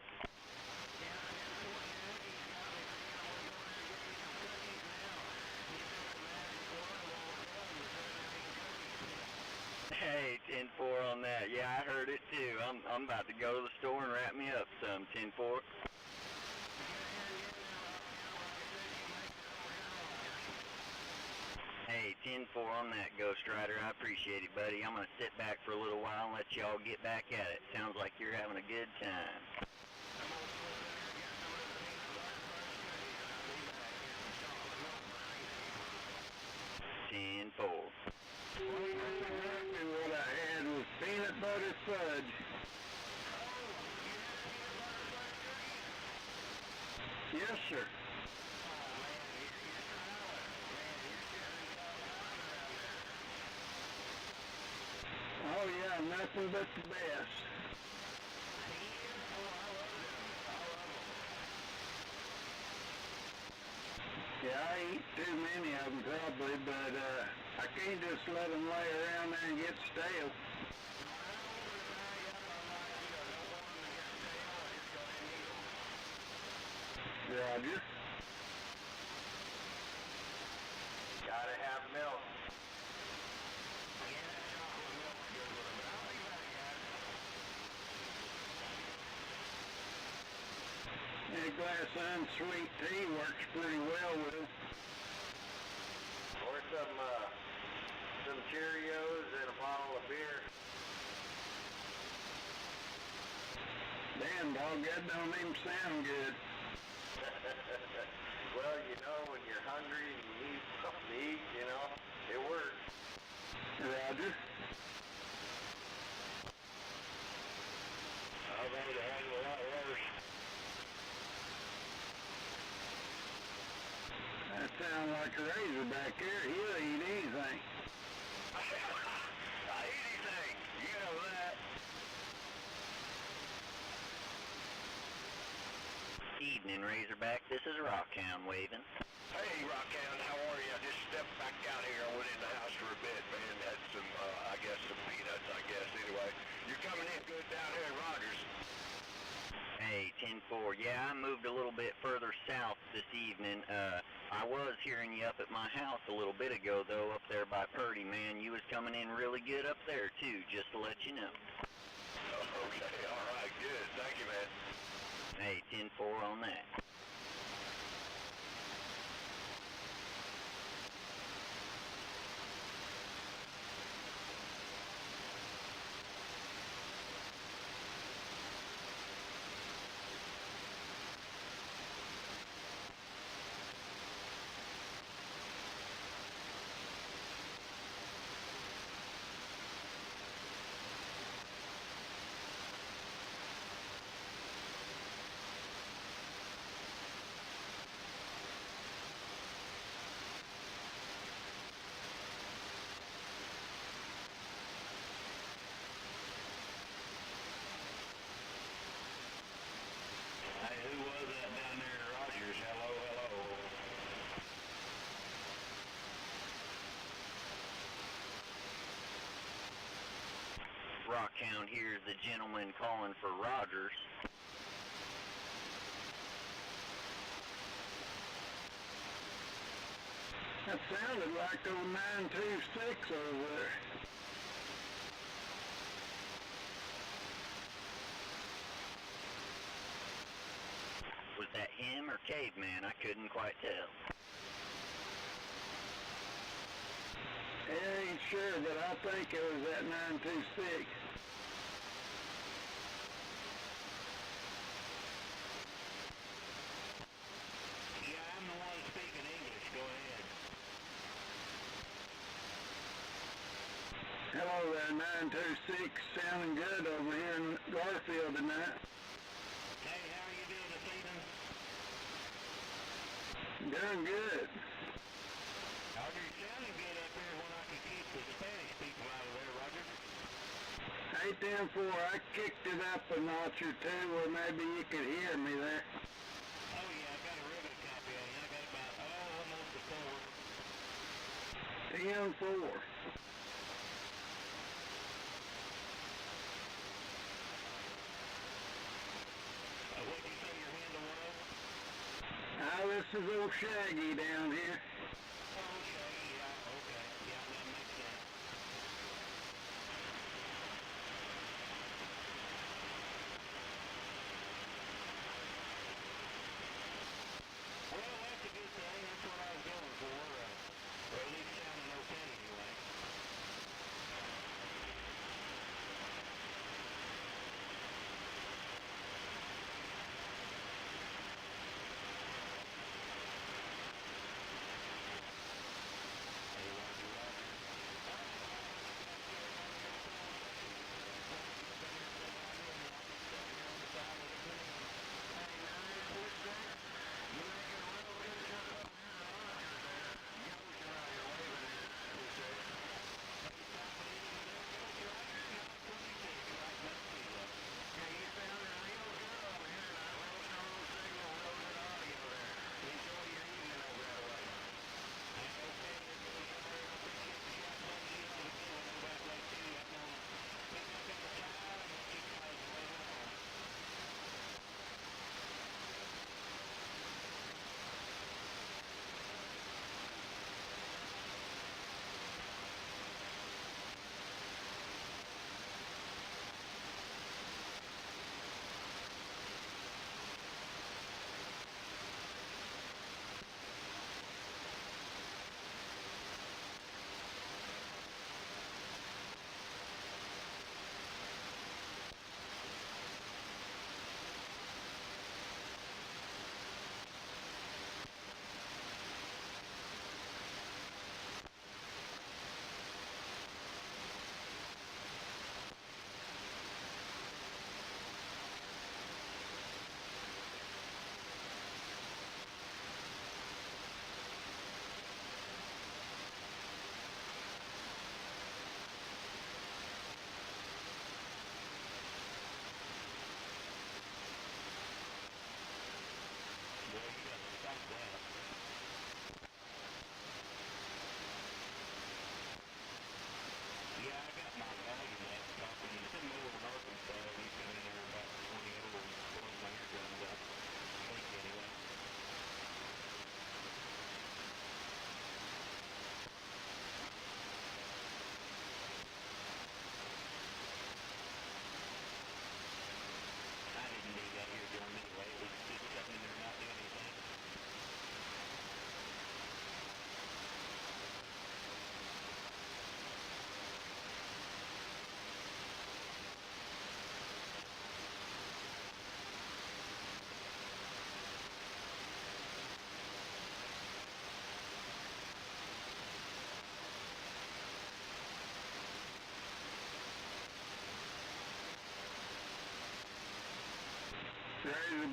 S5: Hey, 10-4 on that. Yeah, I heard it, too. I'm about to go to the store and wrap me up some, 10-4. Hey, 10-4 on that, Ghost Rider. I appreciate it, buddy. I'm going to sit back for a little while and let y'all get back at it. Sounds like you're having a good time.
S3: Exactly what I had was peanut butter fudge. Yes, sir. Oh, yeah, nothing but the best. Yeah, I eat too many of them probably, but I can't just let them lay around there and get stale. Roger.
S2: Gotta have milk.
S3: A glass of unsweet tea works pretty well with it.
S2: Or some Cheerios and a bottle of beer.
S3: Damn, dog, that don't even sound good.
S2: Well, you know, when you're hungry and you need something to eat, you know, it works.
S3: Roger.
S4: I've had to handle a lot worse.
S3: That sounds like a razor back there. He'll eat anything.
S4: Anything, you know that.
S5: Evening, Razorback. This is Rockhound waving.
S4: Hey, Rockhound, how are you? I just stepped
S5: 10-4. Yeah, I moved a little bit further south this evening. I was hearing you up at my house a little bit ago, though, up there by Purdy, man. You was coming in really good up there, too, just to let you know.
S4: Okay, all right, good. Thank you, man.
S5: Hey, 10-4 on that.
S4: Hey, who was that down there at Rogers? Hello, hello.
S5: Rockhound here's the gentleman calling for Rogers.
S3: That sounded like old 926 over there.
S5: Was that him or Caveman? I couldn't quite tell.
S3: I ain't sure, but I think it was that 926.
S4: Yeah, I'm the one speaking English. Go ahead.
S3: Hello there, 926. Sounding good over here in Garfield tonight.
S4: Hey, how are you doing this evening?
S3: Doing good.
S4: Roger, you sounding good up here when I can keep the Spanish people out of there, Roger.
S3: Hey, 10-4, I kicked it up a notch or two where maybe you could hear me there.
S4: Oh, yeah, I've got a rivet copy of you. I got about, almost a 4.
S3: 10-4.
S4: What'd you say your handle was?
S3: This is old Shaggy down here.
S4: Oh, Shaggy, yeah, okay. Yeah, that makes sense. Well, that's a good thing. That's what I was going for. Or at least sounding okay anyway.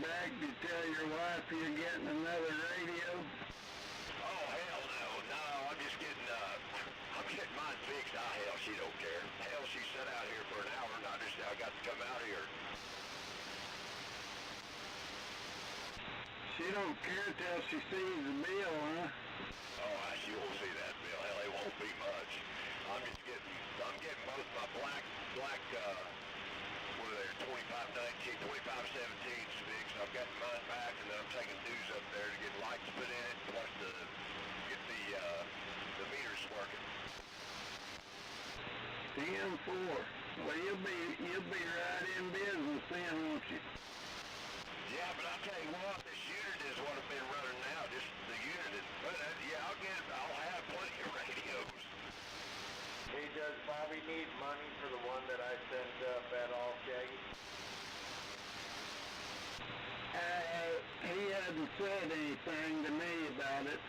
S3: back, did you tell your wife you're getting another radio?
S1: Oh, hell no. No, I'm just getting, I'm getting mine fixed. Ah, hell, she don't care. Hell, she sat out here for an hour, and I got to come out here.
S3: She don't care till she sees the bill, huh?
S1: Oh, she won't see that bill. Hell, it won't be much. I'm getting both my black, what are they, 2519, 2517 sticks. I've got mine back, and then I'm taking dues up there to get lights put in it, plus get the meters working.
S3: TM4. Well, you'll be right in business then, won't you?
S1: Yeah, but I'll tell you what, this unit is what I've been running now. Just the unit is, but yeah, I'll have plenty of radios.
S2: Hey, does Bobby need money for the one that I sent up at all, Shaggy?
S3: He hadn't said anything to me about it,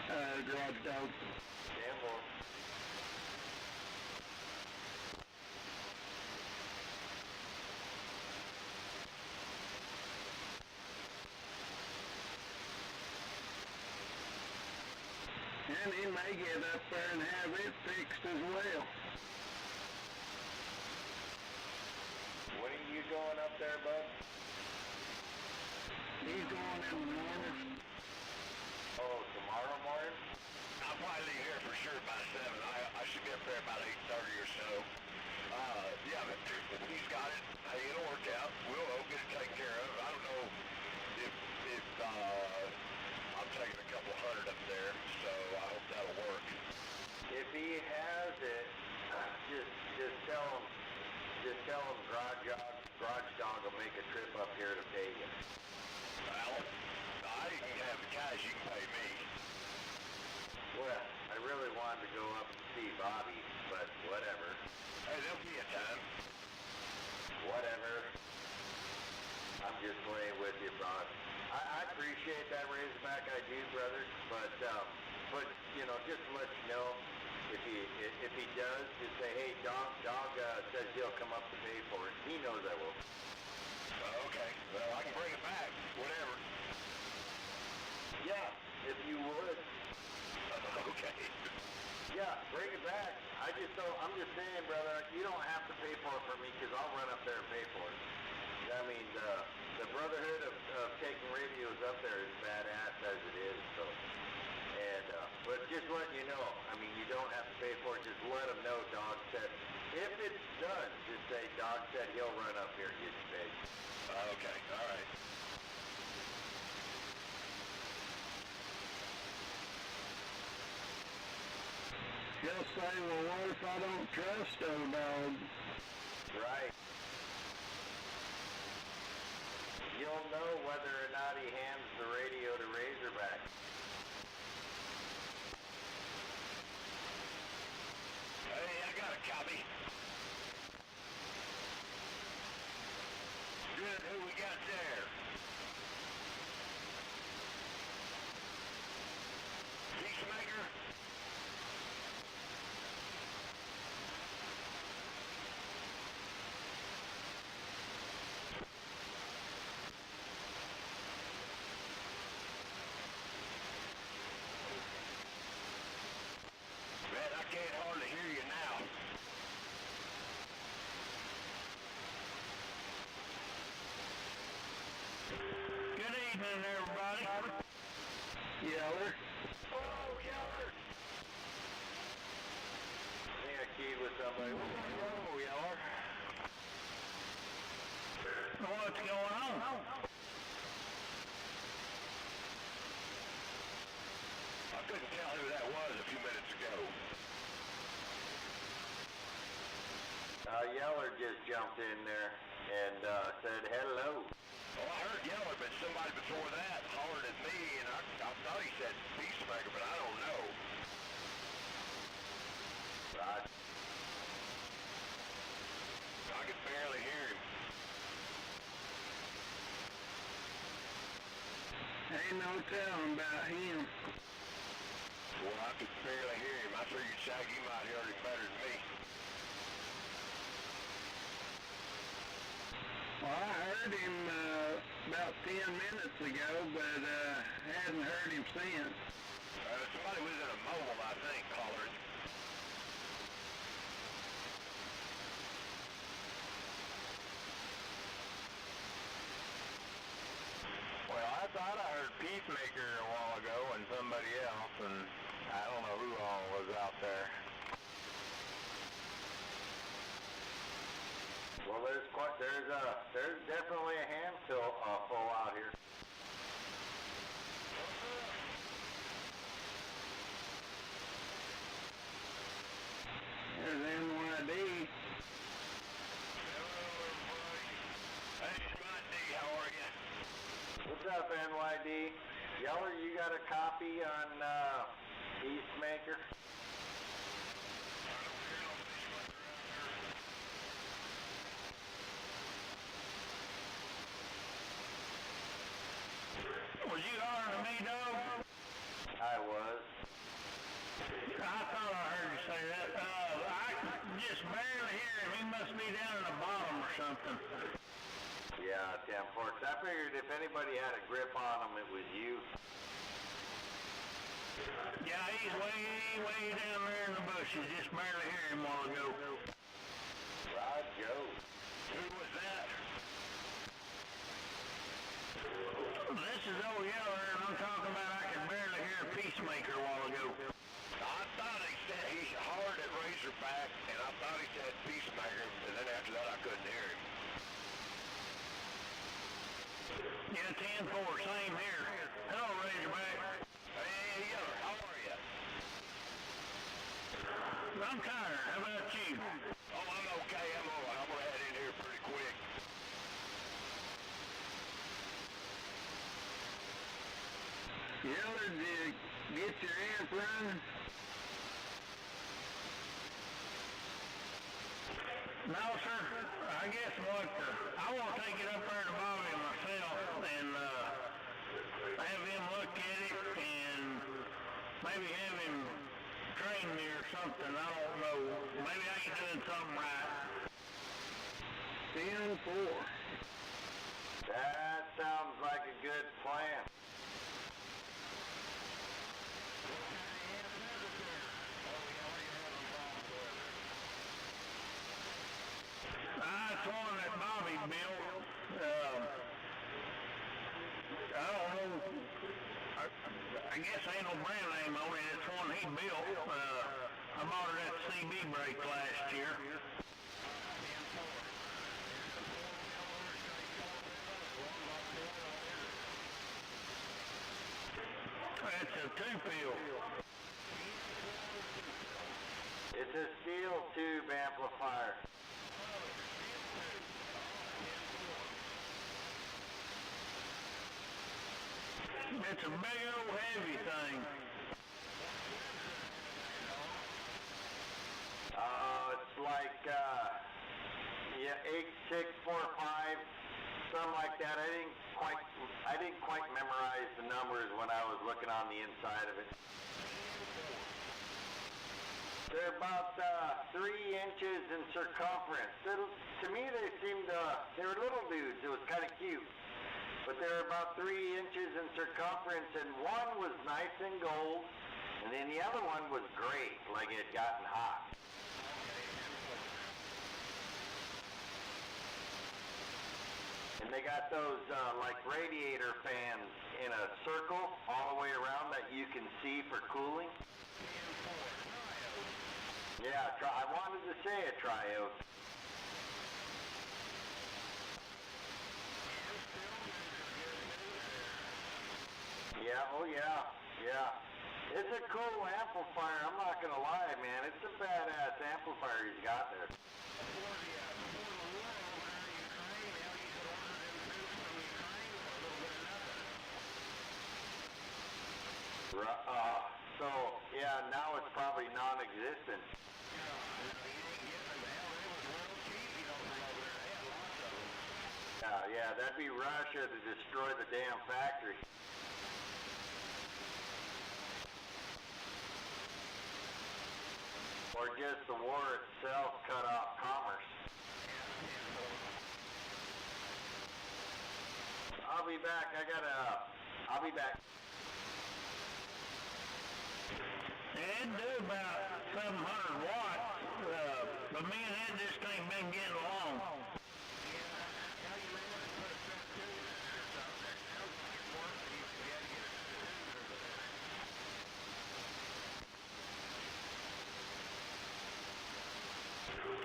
S3: Garage Dog.
S2: Damn well.
S3: And he may get up there and have it fixed as well.
S2: When are you going up there, bud?
S3: He's going in the morning.
S2: Oh, tomorrow morning?
S1: I'll probably leave here for sure by 7. I should be up there about 8:30 or so. Yeah, but if he's got it, hey, it'll work out. We'll get it taken care of. I don't know if I'm taking a couple hundred up there, so I hope that'll work.
S2: If he has it, just tell him Garage Dog will make a trip up here to pay you.
S1: Well, I can have the cash. You can pay me.
S2: Well, I really wanted to go up and see Bobby, but whatever.
S1: Hey, there'll be a time.
S2: Whatever. I'm just playing with you, boss. I appreciate that Razorback, I do, brother. But you know, just to let you know, if he does, just say, hey, Dog says he'll come up to pay for it. He knows I will.
S1: Okay. Well, I can bring it back. Whatever.
S2: Yeah, if you would.
S1: Okay.
S2: Yeah, bring it back. I'm just saying, brother, you don't have to pay for it for me because I'll run up there and pay for it. I mean, the brotherhood of taking radios up there is badass as it is, so. And, but just letting you know, I mean, you don't have to pay for it. Just let them know Dog said. If it's done, just say Dog said he'll run up here and get you paid.
S1: Okay. All right.
S3: He'll say, well, what if I don't trust old dog?
S2: Right. You'll know whether or not he hands the radio to Razorback.
S1: Hey, I got a copy. Good. Who we got there? Peacemaker? Man, I can't hardly hear you now.
S3: Good evening, everybody. Yeller.
S1: Oh, Yeller.
S2: I think I keyed with somebody.
S1: Oh, Yeller.
S3: What's going on?
S1: I couldn't tell who that was a few minutes ago.
S2: Yeller just jumped in there and said hello.
S1: Well, I heard Yeller, but somebody before that hollered at me, and I thought he said Peacemaker, but I don't know.
S2: Right.
S1: I could barely hear him.
S3: Ain't no telling about him.
S1: Well, I could barely hear him. I figured Shaggy might hear him better than me.
S3: Well, I heard him about 10 minutes ago, but hadn't heard him since.
S4: Somebody was in a mobile, I think, hollering. Well, I thought I heard Peacemaker a while ago and somebody else, and I don't know who all was out there.
S2: Well, there's definitely a handful full out here.
S3: There's NYD.
S4: Hey, Scott D, how are you?
S2: What's up, NYD? Yeller, you got a copy on Peacemaker?
S3: Was you hollering at me, dog?
S2: I was.
S3: I thought I heard you say that. I could just barely hear him. He must be down in the bottom or something.
S2: Yeah, Tim Forks. I figured if anybody had a grip on him, it was you.
S3: Yeah, he's way down there in the bushes. Just barely hear him a while ago.
S2: Rod Joe.
S4: Who was that?
S3: This is old Yeller, and I'm talking about I could barely hear Peacemaker a while ago.
S4: I thought he said he hollered at Razorback, and I thought he said Peacemaker, and then after that I couldn't hear him.
S3: Yeah, 10-4, same here. Hello, Razorback.
S4: Hey, Yeller, how are you?
S3: I'm tired. How about you?
S4: Oh, I'm okay. I'm all right. I'm gonna head in here pretty quick.
S3: Yeller, did you get your amp running? No, sir. I guess what, I want to take it up there to Bobby myself and have him look at it and maybe have him train me or something. I don't know. Maybe I ain't doing something right. 10-4.
S2: That sounds like a good plan.
S3: It's one that Bobby built. I don't know. I guess ain't no brand name on it. It's one he built. I bought it at the CB break last year. It's a two-pill.
S2: It's a steel tube amplifier.
S3: It's a big old heavy thing.
S2: It's like, 8645, something like that. I didn't quite memorize the numbers when I was looking on the inside of it. They're about 3 inches in circumference. To me, they were little dudes. It was kind of cute. But they were about 3 inches in circumference, and one was nice and gold, and then the other one was gray, like it had gotten hot. And they got those like radiator fans in a circle all the way around that you can see for cooling. Yeah, I wanted to say a Triode. Yeah, oh yeah, yeah. It's a cool amplifier, I'm not gonna lie, man. It's a badass amplifier he's got there. So, yeah, now it's probably non-existent. Yeah, that'd be Russia to destroy the damn factory. Or just the war itself cut off commerce. I'll be back. I'll be back.
S3: It do about 700 watts, but me and it just ain't been getting along.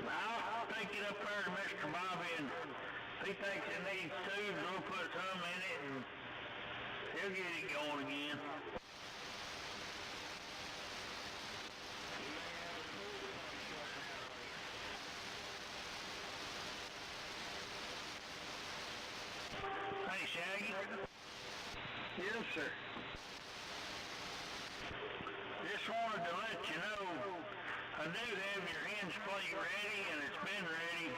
S3: I'll take it up there to Mr. Bobby, and if he thinks it needs tubes, we'll put some in it, and he'll get it going again. Hey, Shaggy? Yes, sir. Just wanted to let you know, I do have your hinge plate ready, and it's been ready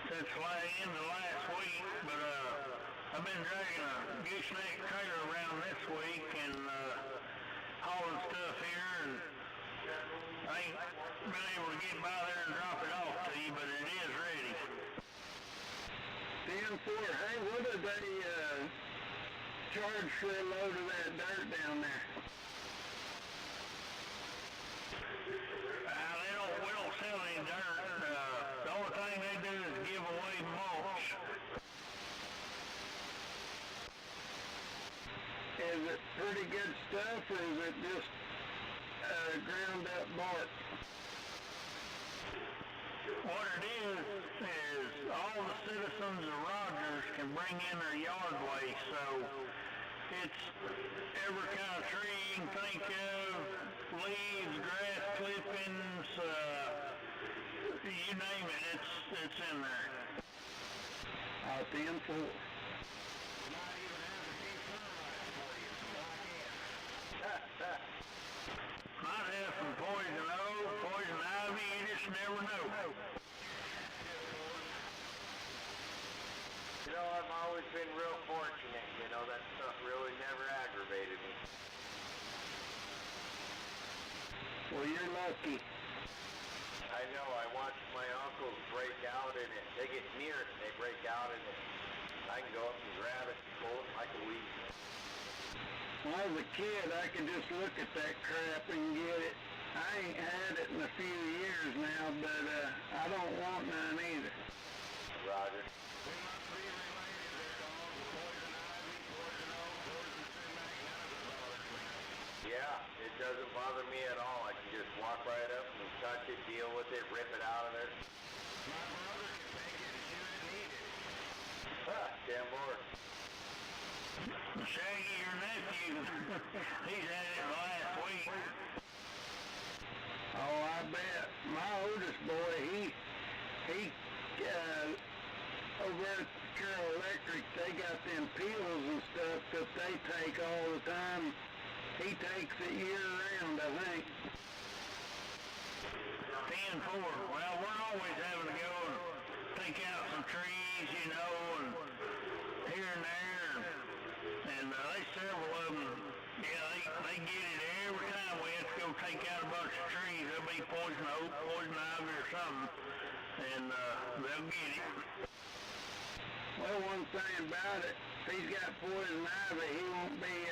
S3: since end of last week, but I've been dragging a gooseneck trailer around this week and hauling stuff here, and I ain't been able to get by there and drop it off to you, but it is ready. 10-4, hey, what did they charge for a load of that dirt down there? We don't sell any dirt. The only thing they do is give away mulch. Is it pretty good stuff, or is it just ground up bark? What it is all the citizens of Rogers can bring in their yard waste, so it's every kind of tree you can think of, leaves, grass clippings, you name it, it's in there. 10-4. Might have some poison oak, poison ivy, you just never know.
S2: You know, I've always been real fortunate. You know, that stuff really never aggravated me.
S3: Well, you're lucky.
S2: I know. I watched my uncles break out in it. They get near it and they break out in it. I can go up and grab it and pull it like a weed.
S3: When I was a kid, I could just look at that crap and get it. I ain't had it in a few years now, but I don't want none either.
S2: Roger. Yeah, it doesn't bother me at all. I can just walk right up and touch it, deal with it, rip it out of there.
S4: My brother can take it and you didn't need it.
S2: Damn board.
S3: Shaggy, your nephew, he's had it last week. Oh, I bet. My oldest boy, he over at Carroll Electric, they got them pills and stuff that they take all the time. He takes it year-round, I think. 10-4. Well, we're always having to go and take out some trees, you know, and here and there. And there's several of them. Yeah, they get it every time we have to go take out a bunch of trees. There'll be poison oak, poison ivy, or something, and they'll get it. Well, one thing about it, if he's got poison ivy, he won't be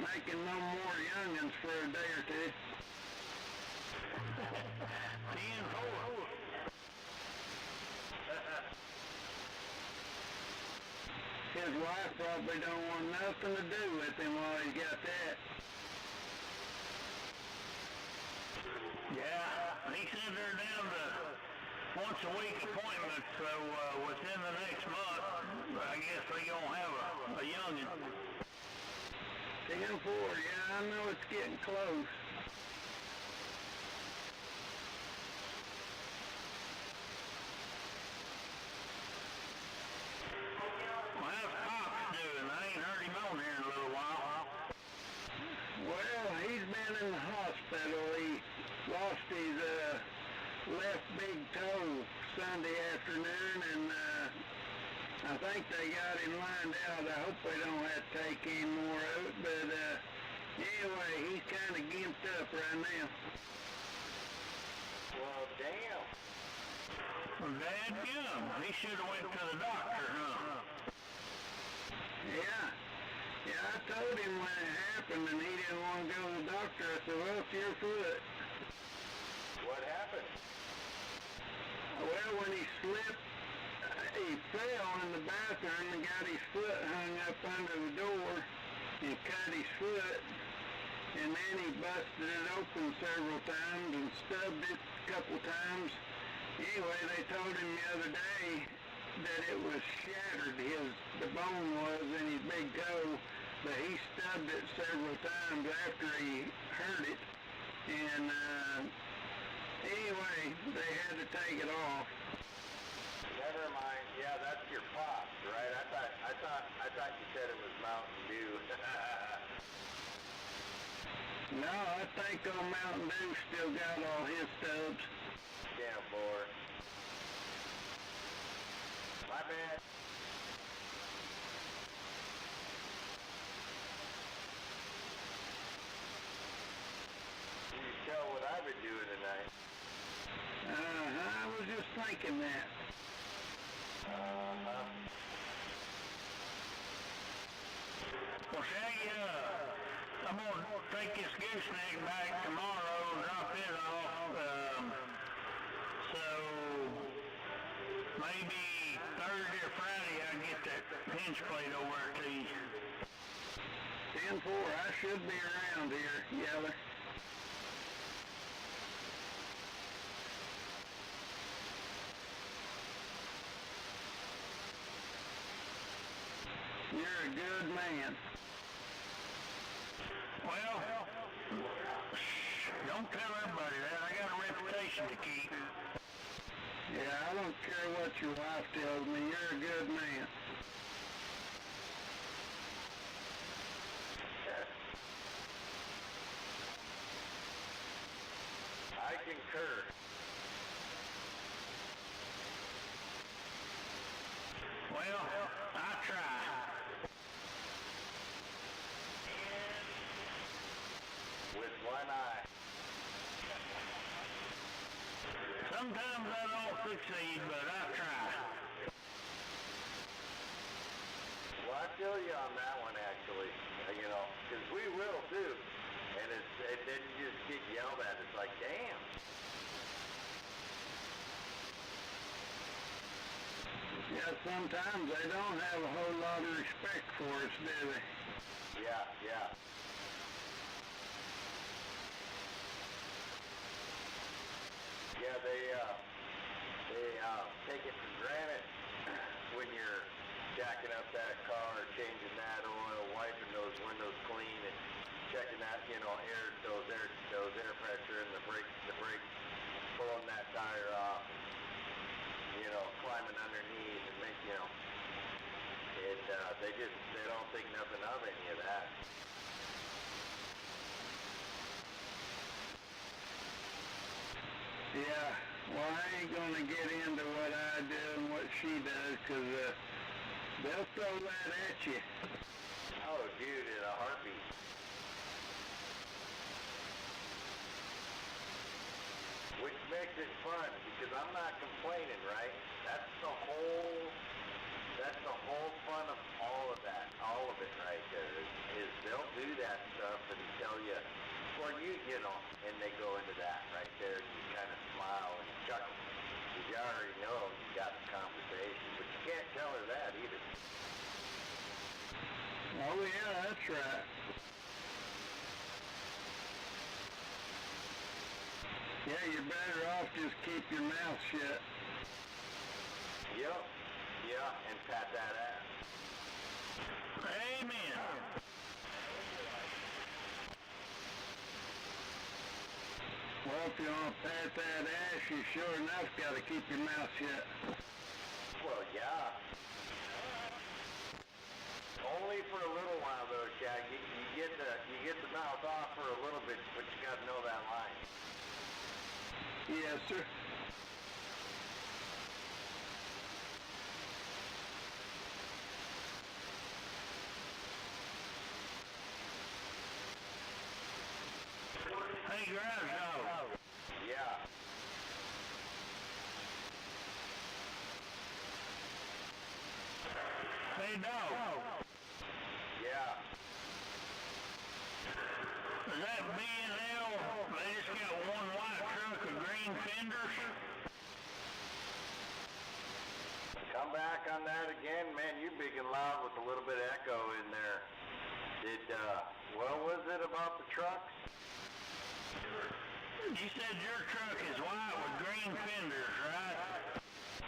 S3: making no more youngins for a day or two. 10-4. His wife probably don't want nothing to do with him while he's got that. Yeah, he said they're down to once-a-week appointments, so within the next month, I guess they gonna have a youngin'. 10-4, yeah, I know it's getting close. Well, how's Pop's doing? I ain't heard him on here in a little while. Well, he's been in the hospital. He lost his left big toe Sunday afternoon, and I think they got him lined out. I hope they don't have to take any more of it, but anyway, he's kind of gimped up right now.
S2: Well, damn.
S3: Well, dadgum, he should have went to the doctor, huh? Yeah, I told him when it happened and he didn't want to go to the doctor. I said, well, it's your foot.
S2: What happened?
S3: Well, when he slipped, he fell in the bathroom and got his foot hung up under the door and cut his foot. And then he busted it open several times and stubbed it a couple times. Anyway, they told him the other day that it was shattered, the bone was in his big toe, but he stubbed it several times after he hurt it. And anyway, they had to take it off.
S2: Never mind. Yeah, that's your pops, right? I thought you said it was Mountain Dew.
S3: No, I think old Mountain Dew still got all his stubs.
S2: Damn, boy. My bad. You can tell what I've been doing tonight.
S3: I was just thinking that.
S4: Well, Shaggy, I'm gonna take this gooseneck back tomorrow and drop it off. So maybe Thursday or Friday I can get that hinge plate over to you.
S3: 10-4, I should be around here, Yeller. You're a good man.
S4: Well, don't tell everybody that. I got a reputation to keep.
S3: Yeah, I don't care what your wife tells me. You're a good man.
S2: I concur.
S4: Well, I try.
S2: With one eye.
S4: Sometimes I don't succeed, but I try.
S2: Well, I feel you on that one, actually. You know, because we will too. And then you just get yelled at. It's like, damn.
S3: Yeah, sometimes they don't have a whole lot of respect for us, do they?
S2: Yeah. Yeah, they take it for granted when you're jacking up that car, changing that oil, wiping those windows clean, and checking that, those air pressure and the brake, pulling that tire off, climbing underneath and they don't think nothing of any of that.
S3: Yeah, well, I ain't gonna get into what I do and what she does, 'cause they'll throw that at you.
S2: Oh, dude, in a heartbeat. Which makes it fun, because I'm not complaining, right? That's the whole fun of all of that, all of it right there, is they'll do that stuff and tell you, well, and they go into that right there, and you kind of smile and chuckle, because you already know you got the conversation, but you can't tell her that either.
S3: Oh yeah, that's right. Yeah, you're better off just keep your mouth shut.
S2: Yep, yeah, and pat that ass.
S4: Amen.
S3: Well, if you want to pat that ass, you sure enough got to keep your mouth shut.
S2: Well, yeah. Only for a little while, though, Shaggy. You get the mouth off for a little bit, but you got to know that line.
S3: Yes, sir.
S4: Hey, Groundhog.
S2: Yeah.
S4: Hey, dog.
S2: yeah.
S3: Is that B&L? They just got one white truck with green fenders?
S2: Come back on that again, man. You're big and loud with a little bit of echo in there. What was it about the trucks?
S3: You said your truck is white with green fenders, right?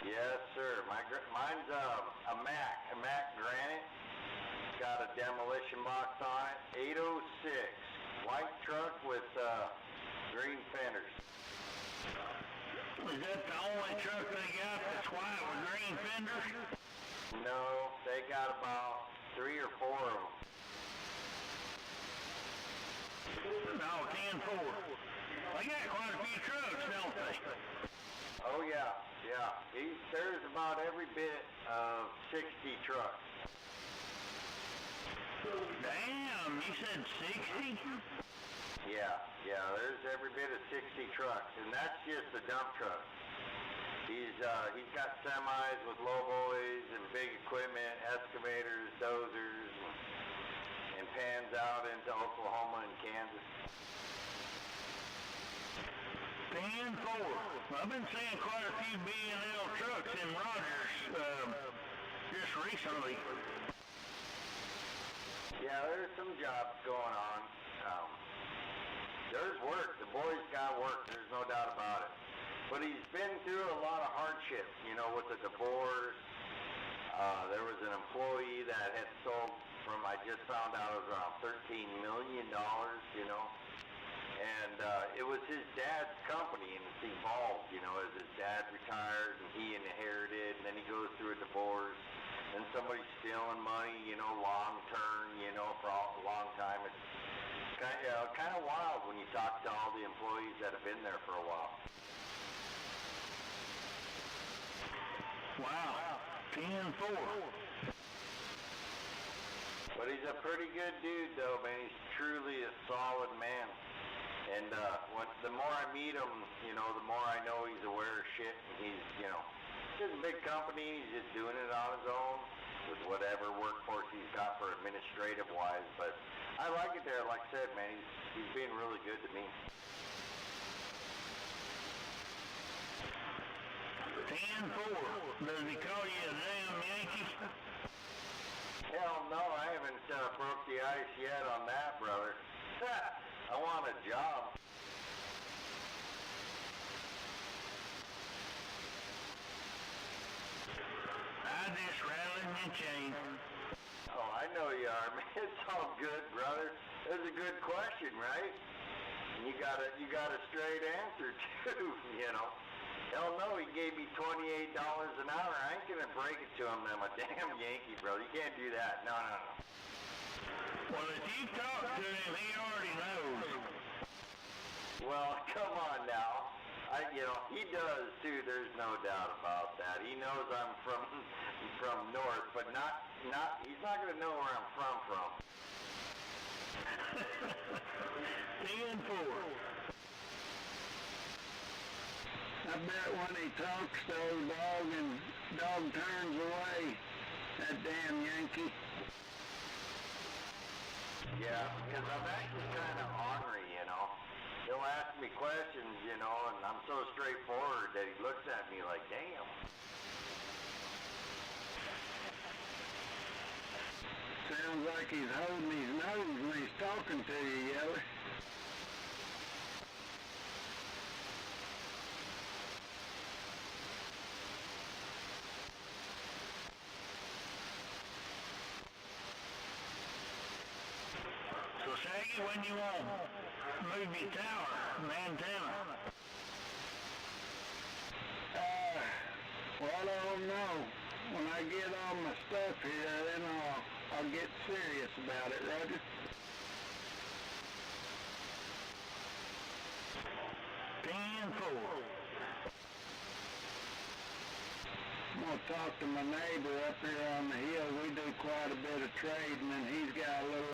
S2: Yes, sir. Mine's a Mack Granite. It's got a demolition box on it. 806. White truck with green fenders.
S3: Is that the only truck they got that's white with green fenders?
S2: No, they got about 3 or 4 of them.
S3: No, 10-4. They got quite a few trucks, don't they?
S2: Oh yeah. There's about every bit of 60 trucks.
S3: Damn, you said 60?
S2: Yeah, there's every bit of 60 trucks, and that's just the dump truck. He's got semis with lowboys and big equipment, excavators, dozers, and pans out into Oklahoma and Kansas.
S3: 10-4. I've been seeing quite a few B&L trucks in Rogers just recently.
S2: Yeah, there's some jobs going on. There's work. The boy's got work. There's no doubt about it. But he's been through a lot of hardship, with the divorce. There was an employee that had sold I just found out it was around $13 million, And it was his dad's company, and it's evolved, as his dad retired and he inherited, and then he goes through a divorce, and somebody's stealing money, long term, for a long time. It's kind of wild when you talk to all the employees that have been there for a while.
S3: Wow, 10-4.
S2: But he's a pretty good dude, though, man. He's truly a solid man. And the more I meet him, the more I know he's aware of shit. And he's, just a big company. He's just doing it on his own with whatever workforce he's got for administrative-wise. But I like it there. Like I said, man, he's being really good to me.
S3: 10-4. Does he call you a damn Yankee?
S2: Hell no, I haven't broke the ice yet on that, brother. I want a job.
S3: I just rattling your chain.
S2: Oh, I know you are, man. It's all good, brother. It was a good question, right? And you got a straight answer too, Hell no, he gave me $28 an hour. I ain't gonna break it to him. I'm a damn Yankee, brother. You can't do that. No.
S3: Well, if you talk to him, he already knows.
S2: Well, come on now. He does too. There's no doubt about that. He knows I'm from north, but he's not gonna know where I'm from.
S3: 10-4.
S6: I bet when he talks to old dog and dog turns away, that damn Yankee.
S2: Yeah, because I'm actually kind of ornery, He'll ask me questions, and I'm so straightforward that he looks at me like, damn.
S6: Sounds like he's holding his nose when he's talking to you, Yeller.
S3: Shaggy, when you want move your tower, an antenna?
S6: Well, I don't know. When I get all my stuff here, then I'll get serious about it, Roger. I'm going to talk to my neighbor up here on the hill. We do quite a bit of trading, and he's got a little